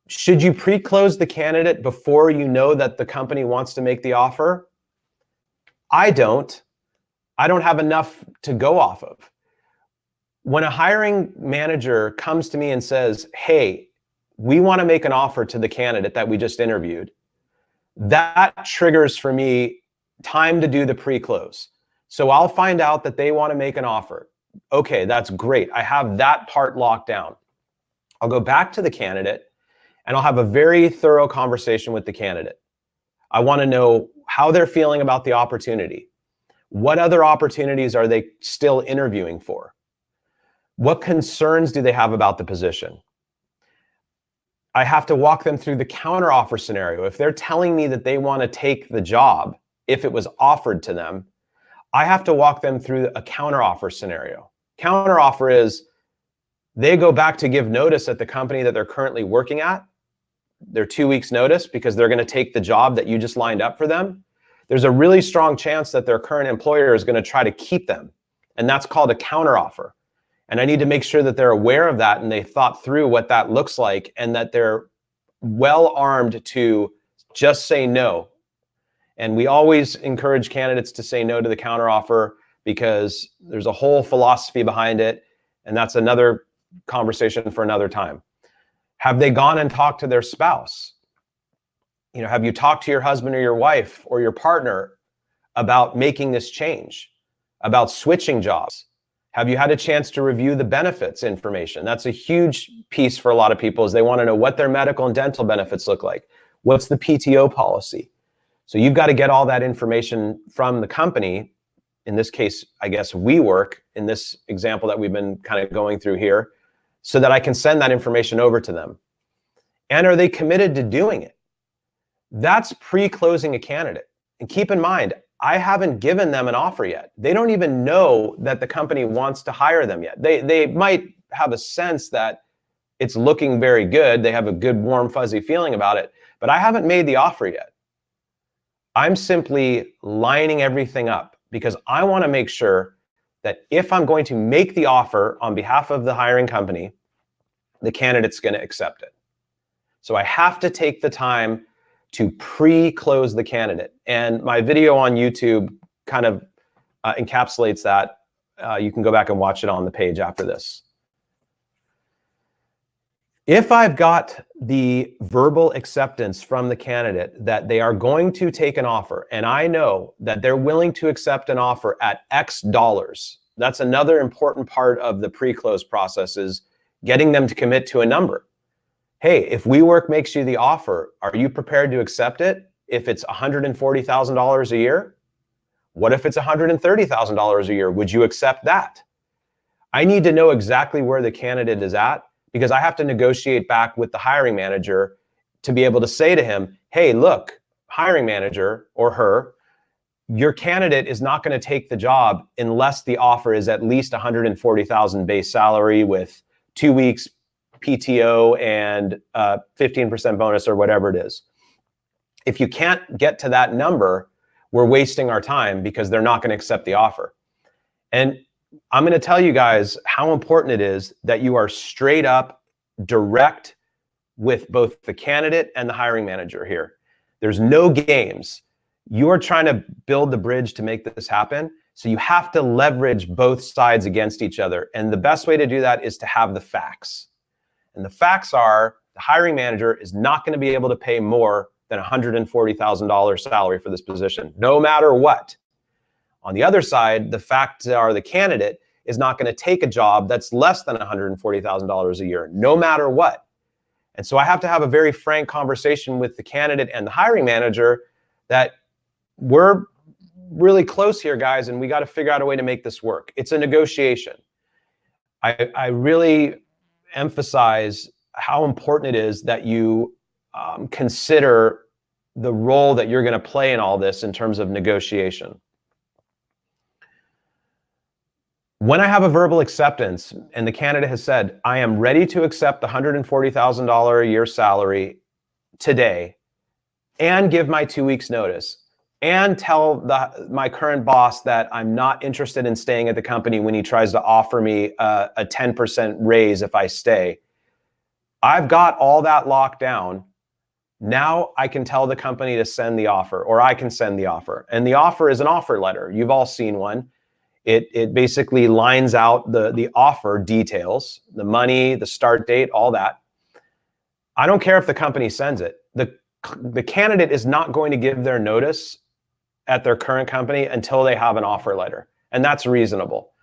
Should you pre-close the candidate before you know that the company wants to make the offer? I don't have enough to go off of. When a hiring manager comes to me and says, hey, we want to make an offer to the candidate that we just interviewed, that triggers for me time to do the pre-close. So I'll find out that they want to make an offer. Okay, that's great. I have that part locked down. I'll go back to the candidate and I'll have a very thorough conversation with the candidate. I want to know how they're feeling about the opportunity. What other opportunities are they still interviewing for? What concerns do they have about the position? I have to walk them through the counteroffer scenario. If they're telling me that they want to take the job, if it was offered to them, I have to walk them through a counteroffer scenario. Counteroffer is they go back to give notice at the company that they're currently working at. They're 2 weeks notice because they're going to take the job that you just lined up for them. There's a really strong chance that their current employer is going to try to keep them. And that's called a counteroffer. And I need to make sure that they're aware of that and they thought through what that looks like and that they're well armed to just say no. And we always encourage candidates to say no to the counteroffer because there's a whole philosophy behind it. And that's another conversation for another time. Have they gone and talked to their spouse? You know, have you talked to your husband or your wife or your partner about making this change, about switching jobs? Have you had a chance to review the benefits information? That's a huge piece for a lot of people, is they want to know what their medical and dental benefits look like. What's the PTO policy? So you've got to get all that information from the company. In this case, I guess WeWork, in this example that we've been kind of going through here, so that I can send that information over to them. And are they committed to doing it? That's pre-closing a candidate. And keep in mind, I haven't given them an offer yet. They don't even know that the company wants to hire them yet. They might have a sense that it's looking very good. They have a good, warm, fuzzy feeling about it, but I haven't made the offer yet. I'm simply lining everything up because I want to make sure that if I'm going to make the offer on behalf of the hiring company, the candidate's going to accept it. So I have to take the time to pre-close the candidate. And my video on YouTube kind of encapsulates that. You can go back and watch it on the page after this. If I've got the verbal acceptance from the candidate that they are going to take an offer, and I know that they're willing to accept an offer at X dollars, that's another important part of the pre-close process, is getting them to commit to a number. Hey, if WeWork makes you the offer, are you prepared to accept it if it's $140,000 a year? What if it's $130,000 a year? Would you accept that? I need to know exactly where the candidate is at, because I have to negotiate back with the hiring manager to be able to say to him, hey, look, hiring manager or her, your candidate is not going to take the job unless the offer is at least $140,000 base salary with 2 weeks PTO and 15% bonus or whatever it is. If you can't get to that number, we're wasting our time because they're not going to accept the offer. And I'm going to tell you guys how important it is that you are straight up, direct with both the candidate and the hiring manager here. There's no games. You are trying to build the bridge to make this happen. So you have to leverage both sides against each other. And the best way to do that is to have the facts. And the facts are the hiring manager is not going to be able to pay more than $140,000 salary for this position, no matter what. On the other side, the facts are the candidate is not going to take a job that's less than $140,000 a year, no matter what. And so I have to have a very frank conversation with the candidate and the hiring manager that we're really close here, guys, and we got to figure out a way to make this work. It's a negotiation. I really emphasize how important it is that you consider the role that you're going to play in all this in terms of negotiation. When I have a verbal acceptance and the candidate has said, I am ready to accept the $140,000 a year salary today and give my 2 weeks notice and tell my current boss that I'm not interested in staying at the company when he tries to offer me a 10% raise if I stay. I've got all that locked down. Now I can tell the company to send the offer, or I can send the offer. And the offer is an offer letter. You've all seen one. It basically lines out the offer details, the money, the start date, all that. I don't care if the company sends it. The candidate is not going to give their notice at their current company until they have an offer letter. And that's reasonable.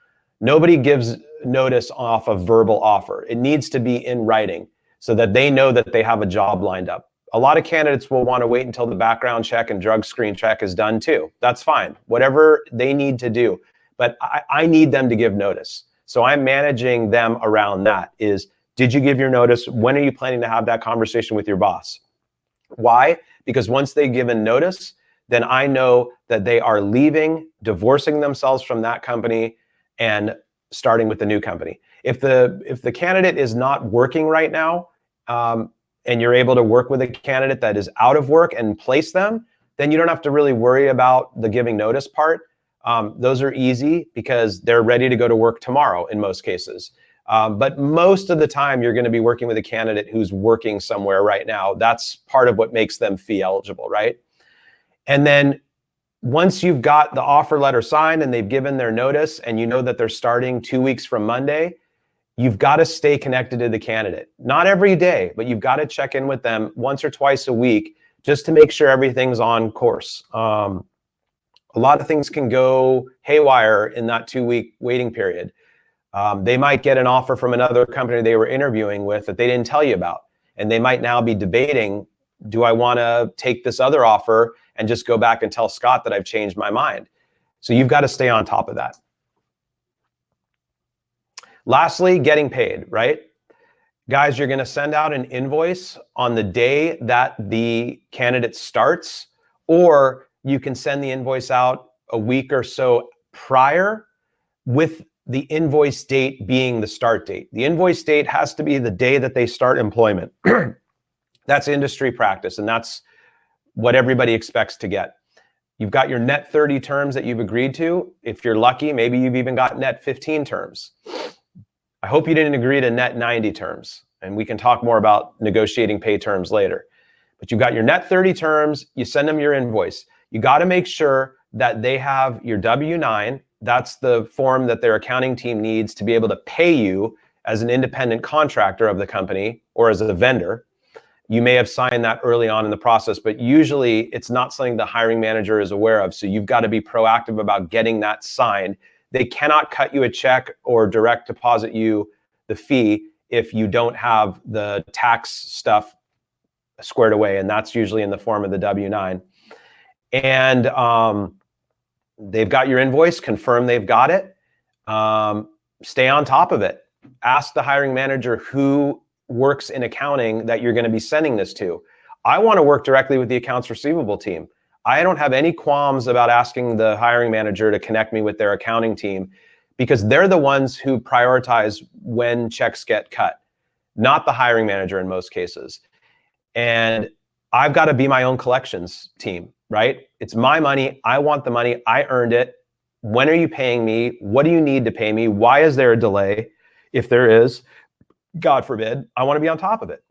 Nobody gives notice off a verbal offer. It needs to be in writing so that they know that they have a job lined up. A lot of candidates will want to wait until the background check and drug screen check is done too. That's fine. Whatever they need to do. But I need them to give notice. So I'm managing them around that. Is, did you give your notice? When are you planning to have that conversation with your boss? Why? Because once they give a notice, then I know that they are leaving, divorcing themselves from that company and starting with the new company. If the candidate is not working right now, and you're able to work with a candidate that is out of work and place them, then you don't have to really worry about the giving notice part. Those are easy because they're ready to go to work tomorrow in most cases. But most of the time, you're going to be working with a candidate who's working somewhere right now. That's part of what makes them fee eligible, right? And then once you've got the offer letter signed and they've given their notice and you know that they're starting 2 weeks from Monday, you've got to stay connected to the candidate. Not every day, but you've got to check in with them once or twice a week just to make sure everything's on course. A lot of things can go haywire in that 2-week waiting period. They might get an offer from another company they were interviewing with that they didn't tell you about. And they might now be debating, do I want to take this other offer and just go back and tell Scott that I've changed my mind? So you've got to stay on top of that. Lastly, getting paid, right? Guys, you're going to send out an invoice on the day that the candidate starts, or you can send the invoice out a week or so prior with the invoice date being the start date. The invoice date has to be the day that they start employment. That's industry practice, and that's what everybody expects to get. You've got your net 30 terms that you've agreed to. If you're lucky, maybe you've even got net 15 terms. I hope you didn't agree to net 90 terms, and we can talk more about negotiating pay terms later. But you've got your net 30 terms, you send them your invoice. You got to make sure that they have your W-9. That's the form that their accounting team needs to be able to pay you as an independent contractor of the company or as a vendor. You may have signed that early on in the process, but usually it's not something the hiring manager is aware of. So you've got to be proactive about getting that signed. They cannot cut you a check or direct deposit you the fee if you don't have the tax stuff squared away. And that's usually in the form of the W-9. And they've got your invoice, confirm they've got it. Stay on top of it. Ask the hiring manager who works in accounting that you're going to be sending this to. I want to work directly with the accounts receivable team. I don't have any qualms about asking the hiring manager to connect me with their accounting team because they're the ones who prioritize when checks get cut, not the hiring manager in most cases. And I've got to be my own collections team, right? It's my money. I want the money. I earned it. When are you paying me? What do you need to pay me? Why is there a delay? If there is, God forbid, I want to be on top of it.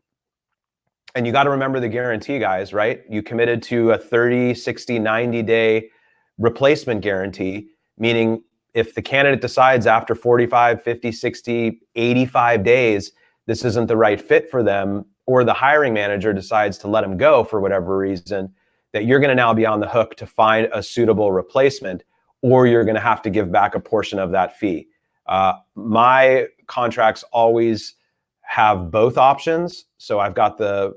And you got to remember the guarantee, guys, right? You committed to a 30, 60, 90-day replacement guarantee, meaning if the candidate decides after 45, 50, 60, 85 days, this isn't the right fit for them, or the hiring manager decides to let them go for whatever reason, that you're going to now be on the hook to find a suitable replacement, or you're going to have to give back a portion of that fee. My contracts always have both options. So I've got the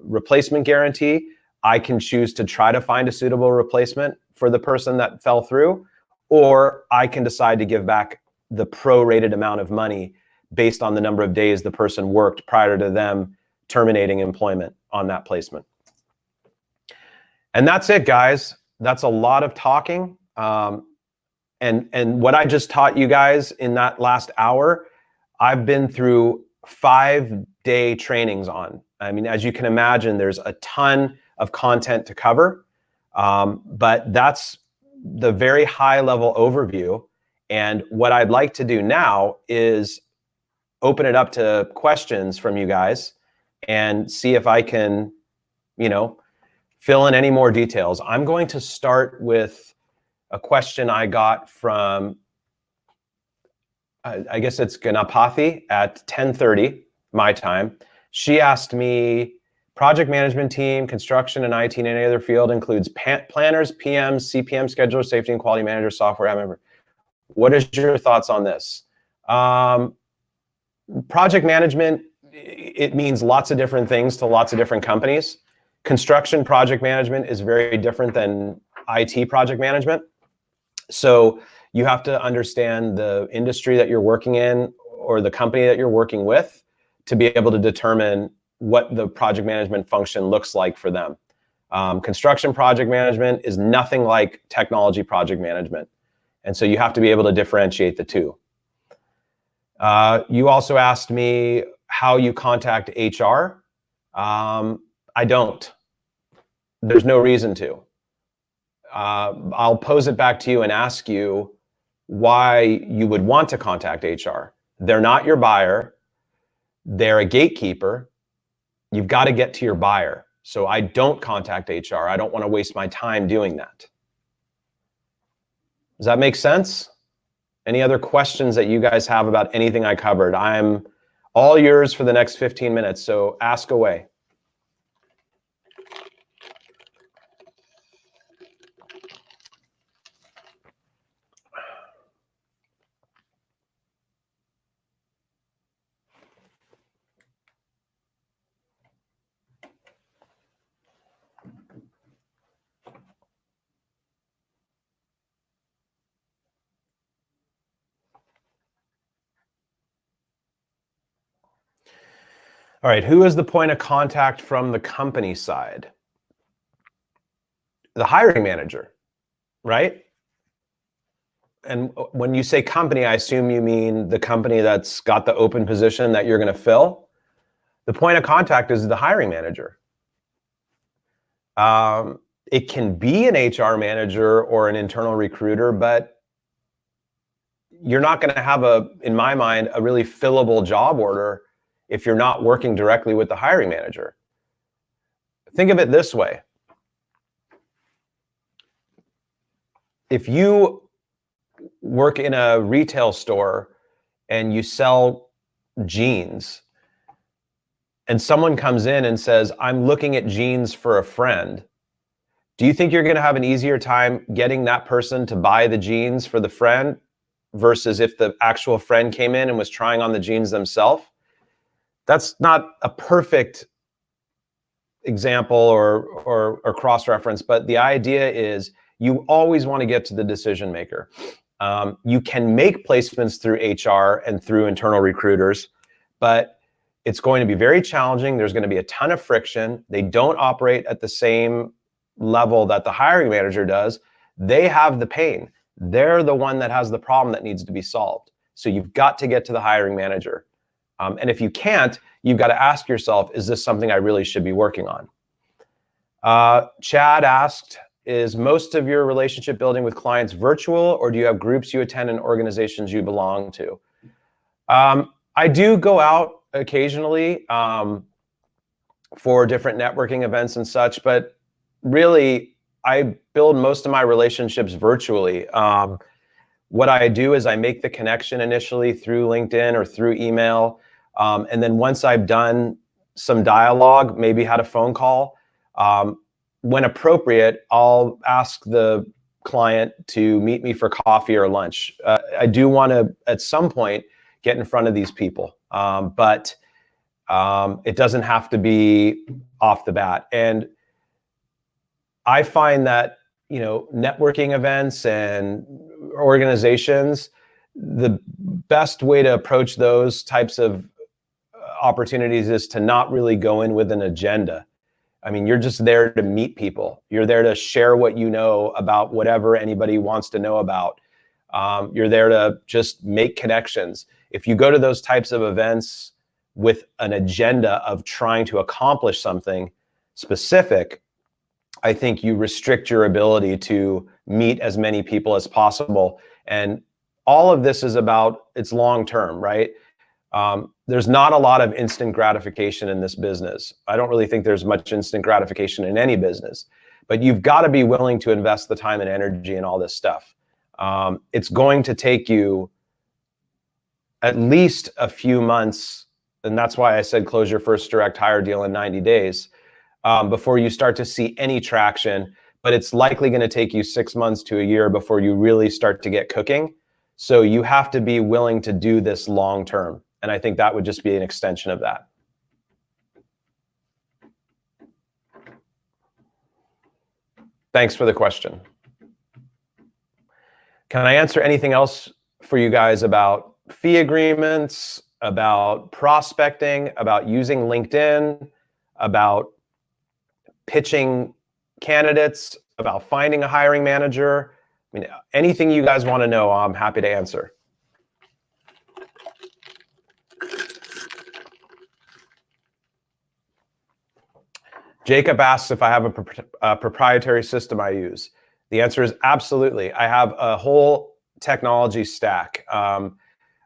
replacement guarantee. I can choose to try to find a suitable replacement for the person that fell through, or I can decide to give back the prorated amount of money based on the number of days the person worked prior to them terminating employment on that placement. And that's it, guys. That's a lot of talking. And what I just taught you guys in that last hour, I've been through 5-day trainings on. I mean, as you can imagine, there's a ton of content to cover, but that's the very high level overview. And what I'd like to do now is open it up to questions from you guys and see if I can, fill in any more details. I'm going to start with a question I got from, I guess it's Ganapathy at 10:30 my time. She asked me, project management team, construction and IT in any other field includes planners, PMs, CPM, schedulers, safety and quality managers, software admin. What is your thoughts on this? Project management, it means lots of different things to lots of different companies. Construction project management is very different than IT project management. So you have to understand the industry that you're working in or the company that you're working with to be able to determine what the project management function looks like for them. Construction project management is nothing like technology project management. And so you have to be able to differentiate the two. You also asked me how you contact HR. I don't. There's no reason to. I'll pose it back to you and ask you why you would want to contact HR. They're not your buyer. They're a gatekeeper. You've got to get to your buyer. So I don't contact HR. I don't want to waste my time doing that. Does that make sense? Any other questions that you guys have about anything I covered? I'm all yours for the next 15 minutes, so ask away. All right, who is the point of contact from the company side? The hiring manager, right? And when you say company, I assume you mean the company that's got the open position that you're going to fill. The point of contact is the hiring manager. It can be an HR manager or an internal recruiter, but you're not going to have in my mind, a really fillable job order if you're not working directly with the hiring manager. Think of it this way. If you work in a retail store and you sell jeans, and someone comes in and says, I'm looking at jeans for a friend, do you think you're going to have an easier time getting that person to buy the jeans for the friend versus if the actual friend came in and was trying on the jeans themselves? That's not a perfect example or cross-reference, but the idea is you always want to get to the decision maker. You can make placements through HR and through internal recruiters, but it's going to be very challenging. There's going to be a ton of friction. They don't operate at the same level that the hiring manager does. They have the pain. They're the one that has the problem that needs to be solved. So you've got to get to the hiring manager. And if you can't, you've got to ask yourself, is this something I really should be working on? Chad asked, is most of your relationship building with clients virtual, or do you have groups you attend and organizations you belong to? I do go out occasionally for different networking events and such, but really I build most of my relationships virtually. What I do is I make the connection initially through LinkedIn or through email. And then once I've done some dialogue, maybe had a phone call, when appropriate, I'll ask the client to meet me for coffee or lunch. I do want to, at some point, get in front of these people, but it doesn't have to be off the bat. And I find that, networking events and organizations, the best way to approach those types of opportunities is to not really go in with an agenda. I mean, you're just there to meet people. You're there to share what you know about whatever anybody wants to know about. You're there to just make connections. If you go to those types of events with an agenda of trying to accomplish something specific, I think you restrict your ability to meet as many people as possible. And all of this is about, it's long term, right? There's not a lot of instant gratification in this business. I don't really think there's much instant gratification in any business, but you've got to be willing to invest the time and energy in all this stuff. It's going to take you at least a few months, and that's why I said close your first direct hire deal in 90 days before you start to see any traction, but it's likely going to take you 6 months to a year before you really start to get cooking. So you have to be willing to do this long term. And I think that would just be an extension of that. Thanks for the question. Can I answer anything else for you guys about fee agreements, about prospecting, about using LinkedIn, about pitching candidates, about finding a hiring manager? I mean, anything you guys want to know, I'm happy to answer. Jacob asks if I have a proprietary system I use. The answer is absolutely. I have a whole technology stack. I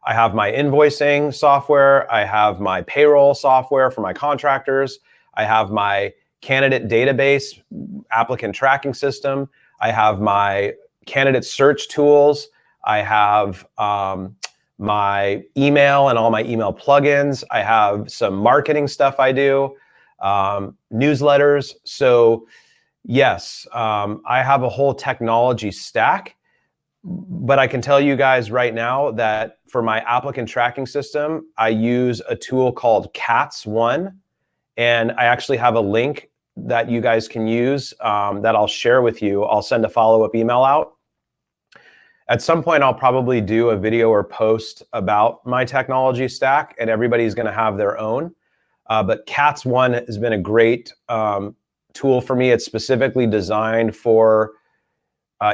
have my invoicing software. I have my payroll software for my contractors. I have my candidate database applicant tracking system. I have my candidate search tools. I have my email and all my email plugins. I have some marketing stuff I do. Newsletters. So yes, I have a whole technology stack, but I can tell you guys right now that for my applicant tracking system, I use a tool called CATS1, and I actually have a link that you guys can use that I'll share with you. I'll send a follow-up email out. At some point, I'll probably do a video or post about my technology stack, and everybody's going to have their own. But CATS1 has been a great tool for me. It's specifically designed for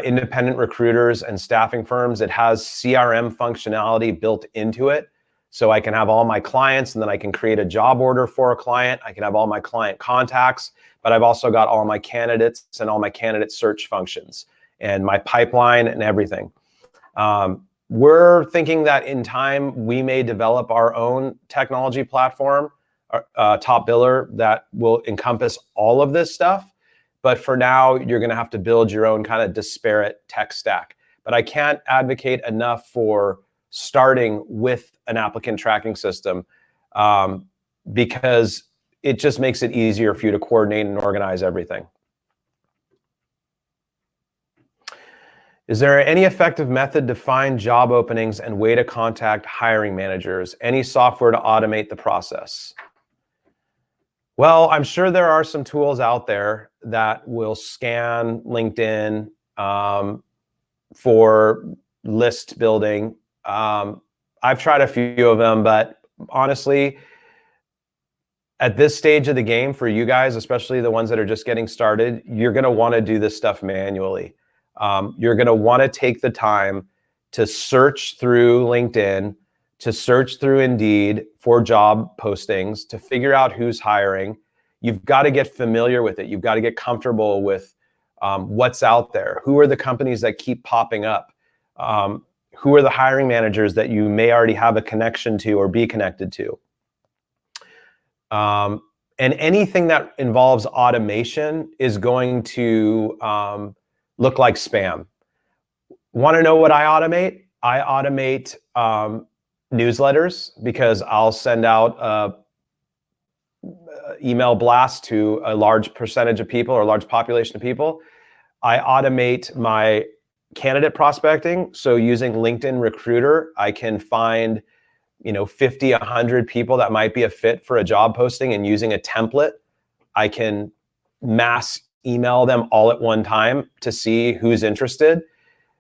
independent recruiters and staffing firms. It has CRM functionality built into it. So I can have all my clients, and then I can create a job order for a client. I can have all my client contacts, but I've also got all my candidates and all my candidate search functions and my pipeline and everything. We're thinking that in time, we may develop our own technology platform. top biller that will encompass all of this stuff. But for now, you're going to have to build your own kind of disparate tech stack. But I can't advocate enough for starting with an applicant tracking system because it just makes it easier for you to coordinate and organize everything. Is there any effective method to find job openings and way to contact hiring managers? Any software to automate the process? Well, I'm sure there are some tools out there that will scan LinkedIn for list building. I've tried a few of them, but honestly, at this stage of the game for you guys, especially the ones that are just getting started, you're going to want to do this stuff manually. You're going to want to take the time to search through LinkedIn, to search through Indeed for job postings, to figure out who's hiring. You've got to get familiar with it. You've got to get comfortable with what's out there. Who are the companies that keep popping up? Who are the hiring managers that you may already have a connection to or be connected to? And anything that involves automation is going to look like spam. Want to know what I automate? I automate newsletters because I'll send out a email blast to a large percentage of people or a large population of people. I automate my candidate prospecting. So using LinkedIn Recruiter, I can find 50, 100 people that might be a fit for a job posting, and using a template, I can mass email them all at one time to see who's interested.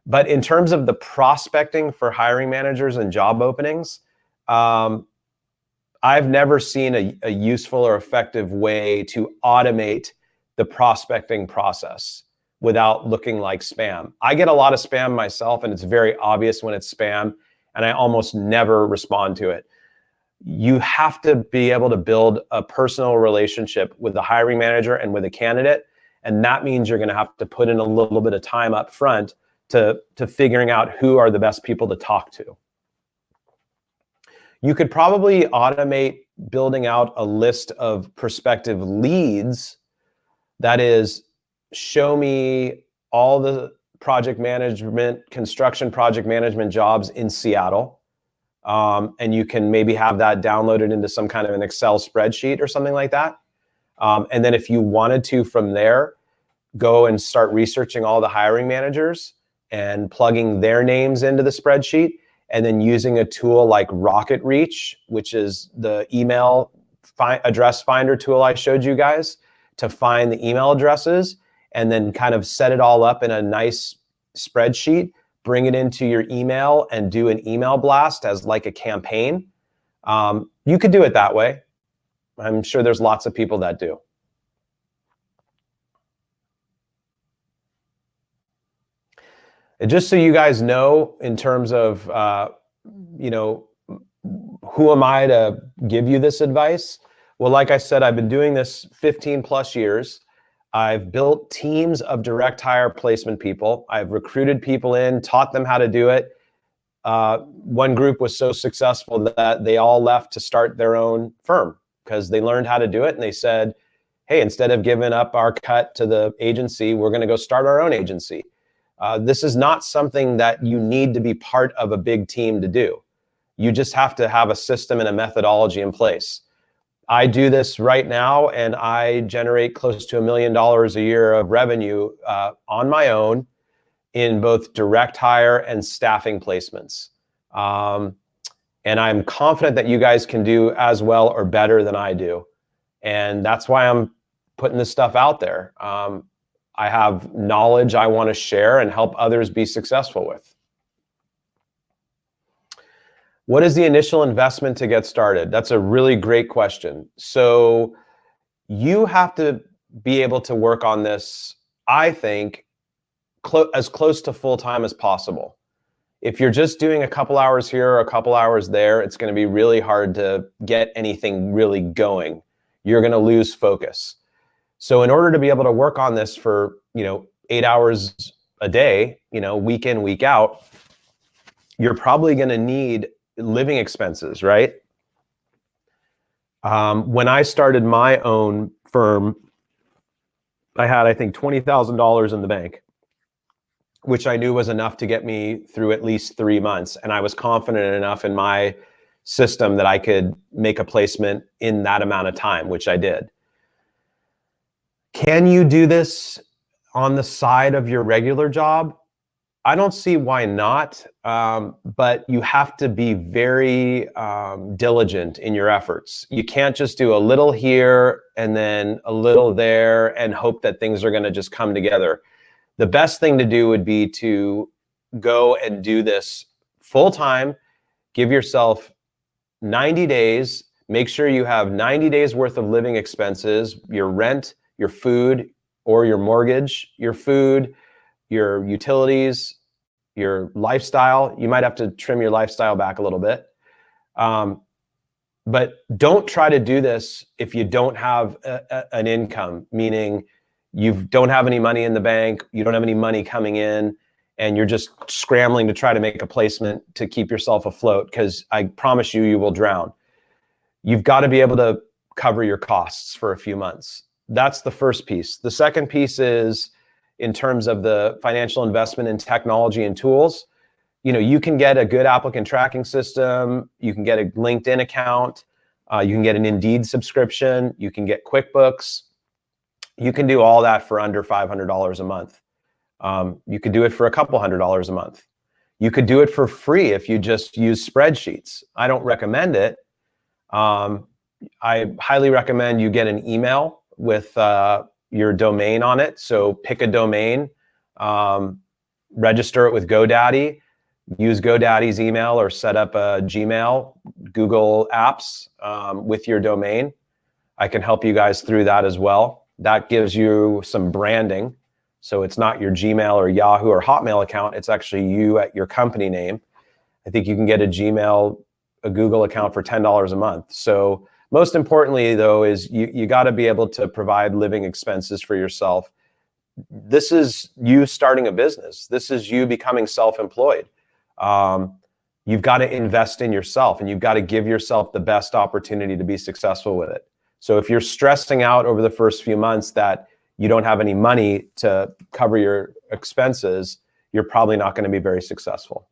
But in terms of the prospecting for hiring managers and job openings, I've never seen a useful or effective way to automate the prospecting process without looking like spam. I get a lot of spam myself, and it's very obvious when it's spam, and I almost never respond to it. You have to be able to build a personal relationship with the hiring manager and with a candidate, and that means you're going to have to put in a little bit of time up front to figuring out who are the best people to talk to. You could probably automate building out a list of prospective leads. That is, show me all the construction project management jobs in Seattle. And you can maybe have that downloaded into some kind of an Excel spreadsheet or something like that. And then if you wanted to, from there, go and start researching all the hiring managers and plugging their names into the spreadsheet, and then using a tool like Rocket Reach, which is the email address finder tool I showed you guys, to find the email addresses, and then kind of set it all up in a nice spreadsheet, bring it into your email and do an email blast as like a campaign. You could do it that way. I'm sure there's lots of people that do. And just so you guys know, in terms of, who am I to give you this advice? Well, like I said, I've been doing this 15 plus years. I've built teams of direct hire placement people. I've recruited people in, taught them how to do it. One group was so successful that they all left to start their own firm because they learned how to do it. And they said, hey, instead of giving up our cut to the agency, we're going to go start our own agency. This is not something that you need to be part of a big team to do. You just have to have a system and a methodology in place. I do this right now, and I generate close to $1 million a year of revenue on my own in both direct hire and staffing placements. And I'm confident that you guys can do as well or better than I do. And that's why I'm putting this stuff out there. I have knowledge I want to share and help others be successful with. What is the initial investment to get started? That's a really great question. So you have to be able to work on this, I think, as close to full-time as possible. If you're just doing a couple hours here or a couple hours there, it's going to be really hard to get anything really going. You're going to lose focus. So in order to be able to work on this for, 8 hours a day, week in, week out, you're probably going to need living expenses, right? When I started my own firm, I had, I think, $20,000 in the bank, which I knew was enough to get me through at least 3 months. And I was confident enough in my system that I could make a placement in that amount of time, which I did. Can you do this on the side of your regular job? I don't see why not, but you have to be very diligent in your efforts. You can't just do a little here and then a little there and hope that things are going to just come together. The best thing to do would be to go and do this full time. Give yourself 90 days. Make sure you have 90 days worth of living expenses, your rent, your food, or your mortgage, your food, your utilities, your lifestyle. You might have to trim your lifestyle back a little bit. But don't try to do this if you don't have an income, meaning you don't have any money in the bank, you don't have any money coming in, and you're just scrambling to try to make a placement to keep yourself afloat, because I promise you, you will drown. You've got to be able to cover your costs for a few months. That's the first piece. The second piece is in terms of the financial investment in technology and tools. You know, you can get a good applicant tracking system. You can get a LinkedIn account. You can get an Indeed subscription. You can get QuickBooks. You can do all that for under $500 a month. You could do it for a couple $100s a month. You could do it for free if you just use spreadsheets. I don't recommend it. I highly recommend you get an email with your domain on it. So pick a domain, register it with GoDaddy, use GoDaddy's email, or set up a Gmail, Google Apps with your domain. I can help you guys through that as well. That gives you some branding. So it's not your Gmail or Yahoo or Hotmail account. It's actually you at your company name. I think you can get a Google account for $10 a month. So most importantly, though, is you got to be able to provide living expenses for yourself. This is you starting a business. This is you becoming self-employed. You've got to invest in yourself, and you've got to give yourself the best opportunity to be successful with it. So if you're stressing out over the first few months that you don't have any money to cover your expenses, you're probably not going to be very successful.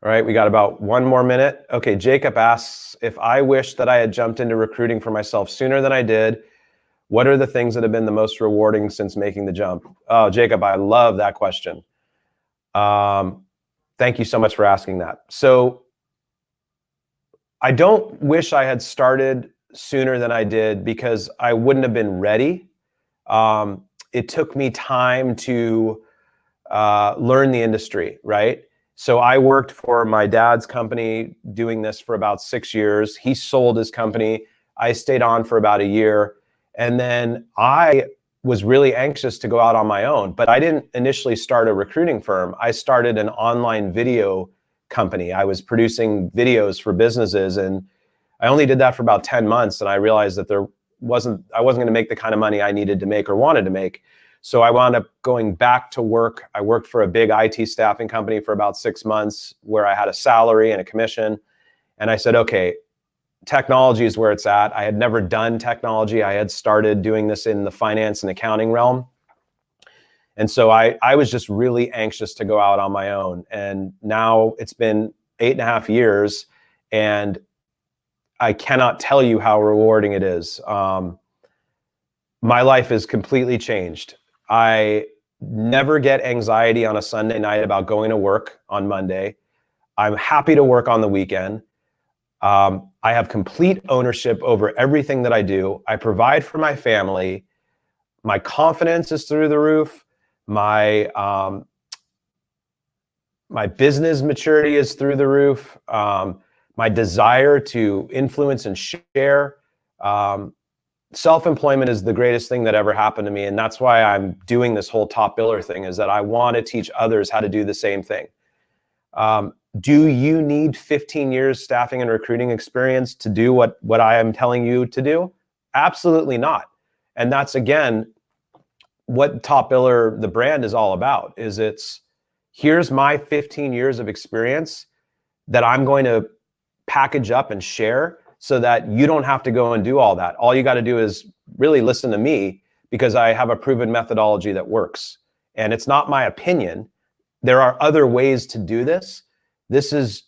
All right, we got about 1 more minute. Okay, Jacob asks, if I wish that I had jumped into recruiting for myself sooner than I did, what are the things that have been the most rewarding since making the jump? Oh, Jacob, I love that question. Thank you so much for asking that. So I don't wish I had started sooner than I did, because I wouldn't have been ready. It took me time to learn the industry, right? So I worked for my dad's company doing this for about 6 years. He sold his company. I stayed on for about a year. And then I was really anxious to go out on my own, but I didn't initially start a recruiting firm. I started an online video company. I was producing videos for businesses, and I only did that for about 10 months. And I realized that I wasn't going to make the kind of money I needed to make or wanted to make. So I wound up going back to work. I worked for a big IT staffing company for about 6 months, where I had a salary and a commission. And I said, okay, technology is where it's at. I had never done technology. I had started doing this in the finance and accounting realm. And so I was just really anxious to go out on my own. And now it's been 8.5 years, and I cannot tell you how rewarding it is. My life has completely changed. I never get anxiety on a Sunday night about going to work on Monday. I'm happy to work on the weekend. I have complete ownership over everything that I do. I provide for my family. My confidence is through the roof. My business maturity is through the roof. My desire to influence and share. Self-employment is the greatest thing that ever happened to me. And that's why I'm doing this whole top biller thing, is that I want to teach others how to do the same thing. Do you need 15 years staffing and recruiting experience to do what I am telling you to do? Absolutely not. And that's, again, what Top Biller, the brand, is all about. Here's my 15 years of experience that I'm going to package up and share so that you don't have to go and do all that. All you got to do is really listen to me, because I have a proven methodology that works. And it's not my opinion. There are other ways to do this. This is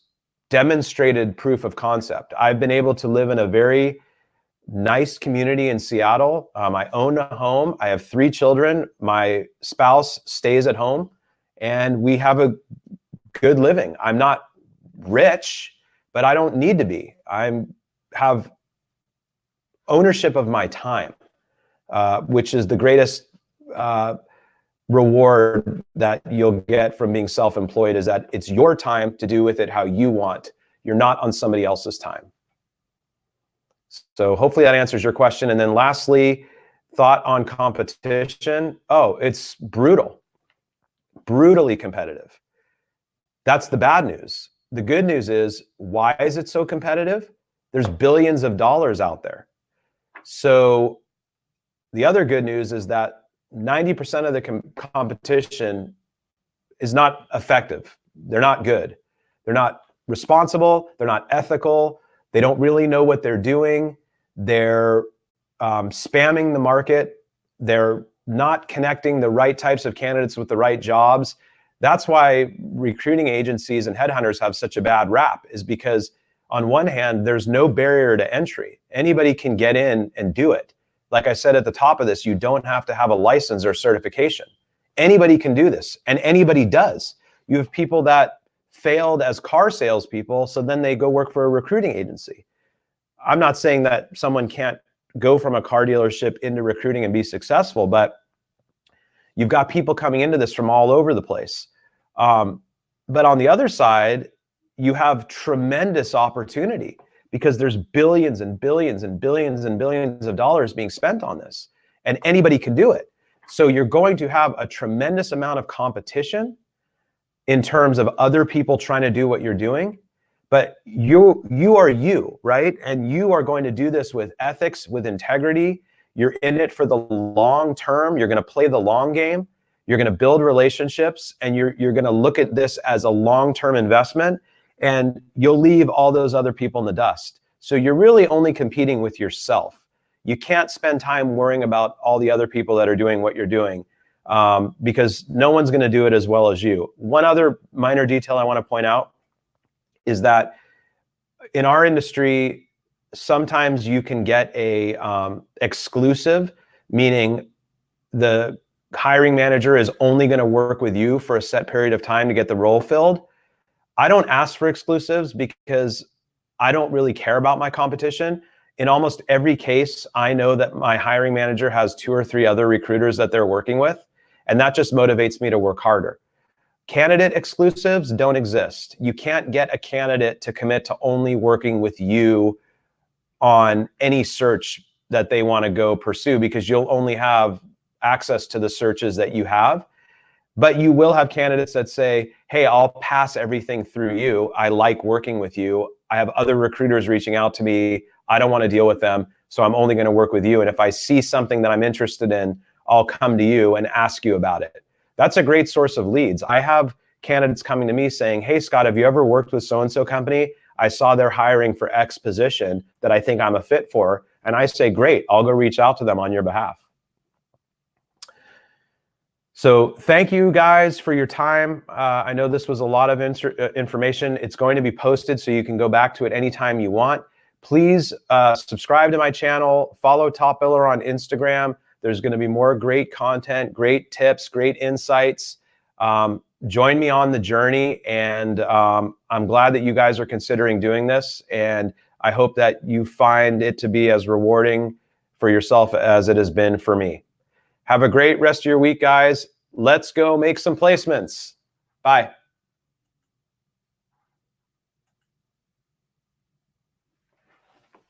demonstrated proof of concept. I've been able to live in a very nice community in Seattle. I own a home. I have 3 children. My spouse stays at home, and we have a good living. I'm not rich, but I don't need to be. I have ownership of my time, which is the greatest reward that you'll get from being self-employed, is that it's your time to do with it how you want. You're not on somebody else's time. So hopefully that answers your question. And then lastly, thought on competition. Oh, it's brutal, brutally competitive. That's the bad news. The good news is, why is it so competitive? There's billions of dollars out there. So the other good news is that 90% of the competition is not effective. They're not good. They're not responsible. They're not ethical. They don't really know what they're doing. They're spamming the market. They're not connecting the right types of candidates with the right jobs. That's why recruiting agencies and headhunters have such a bad rap, is because on one hand, there's no barrier to entry. Anybody can get in and do it. Like I said at the top of this, you don't have to have a license or certification. Anybody can do this, and anybody does. You have people that failed as car salespeople, so then they go work for a recruiting agency. I'm not saying that someone can't go from a car dealership into recruiting and be successful, but you've got people coming into this from all over the place. But on the other side, you have tremendous opportunity, because there's billions and billions and billions and billions of dollars being spent on this, and anybody can do it. So you're going to have a tremendous amount of competition in terms of other people trying to do what you're doing, but you are you, right? And you are going to do this with ethics, with integrity. You're in it for the long term. You're going to play the long game. You're going to build relationships, and you're going to look at this as a long-term investment, and you'll leave all those other people in the dust. So you're really only competing with yourself. You can't spend time worrying about all the other people that are doing what you're doing, because no one's going to do it as well as you. One other minor detail I want to point out is that in our industry, sometimes you can get a exclusive, meaning the hiring manager is only going to work with you for a set period of time to get the role filled. I don't ask for exclusives because I don't really care about my competition. In almost every case, I know that my hiring manager has 2 or 3 other recruiters that they're working with, and that just motivates me to work harder. Candidate exclusives don't exist. You can't get a candidate to commit to only working with you on any search that they want to go pursue, because you'll only have access to the searches that you have. But you will have candidates that say, hey, I'll pass everything through you. I like working with you. I have other recruiters reaching out to me. I don't want to deal with them, so I'm only going to work with you. And if I see something that I'm interested in, I'll come to you and ask you about it. That's a great source of leads. I have candidates coming to me saying, hey, Scott, have you ever worked with so-and-so company? I saw they're hiring for X position that I think I'm a fit for. And I say, great, I'll go reach out to them on your behalf. So thank you guys for your time. I know this was a lot of information. It's going to be posted so you can go back to it anytime you want. Please subscribe to my channel, follow Top Biller on Instagram. There's going to be more great content, great tips, great insights. Join me on the journey, and I'm glad that you guys are considering doing this, and I hope that you find it to be as rewarding for yourself as it has been for me. Have a great rest of your week, guys. Let's go make some placements. Bye.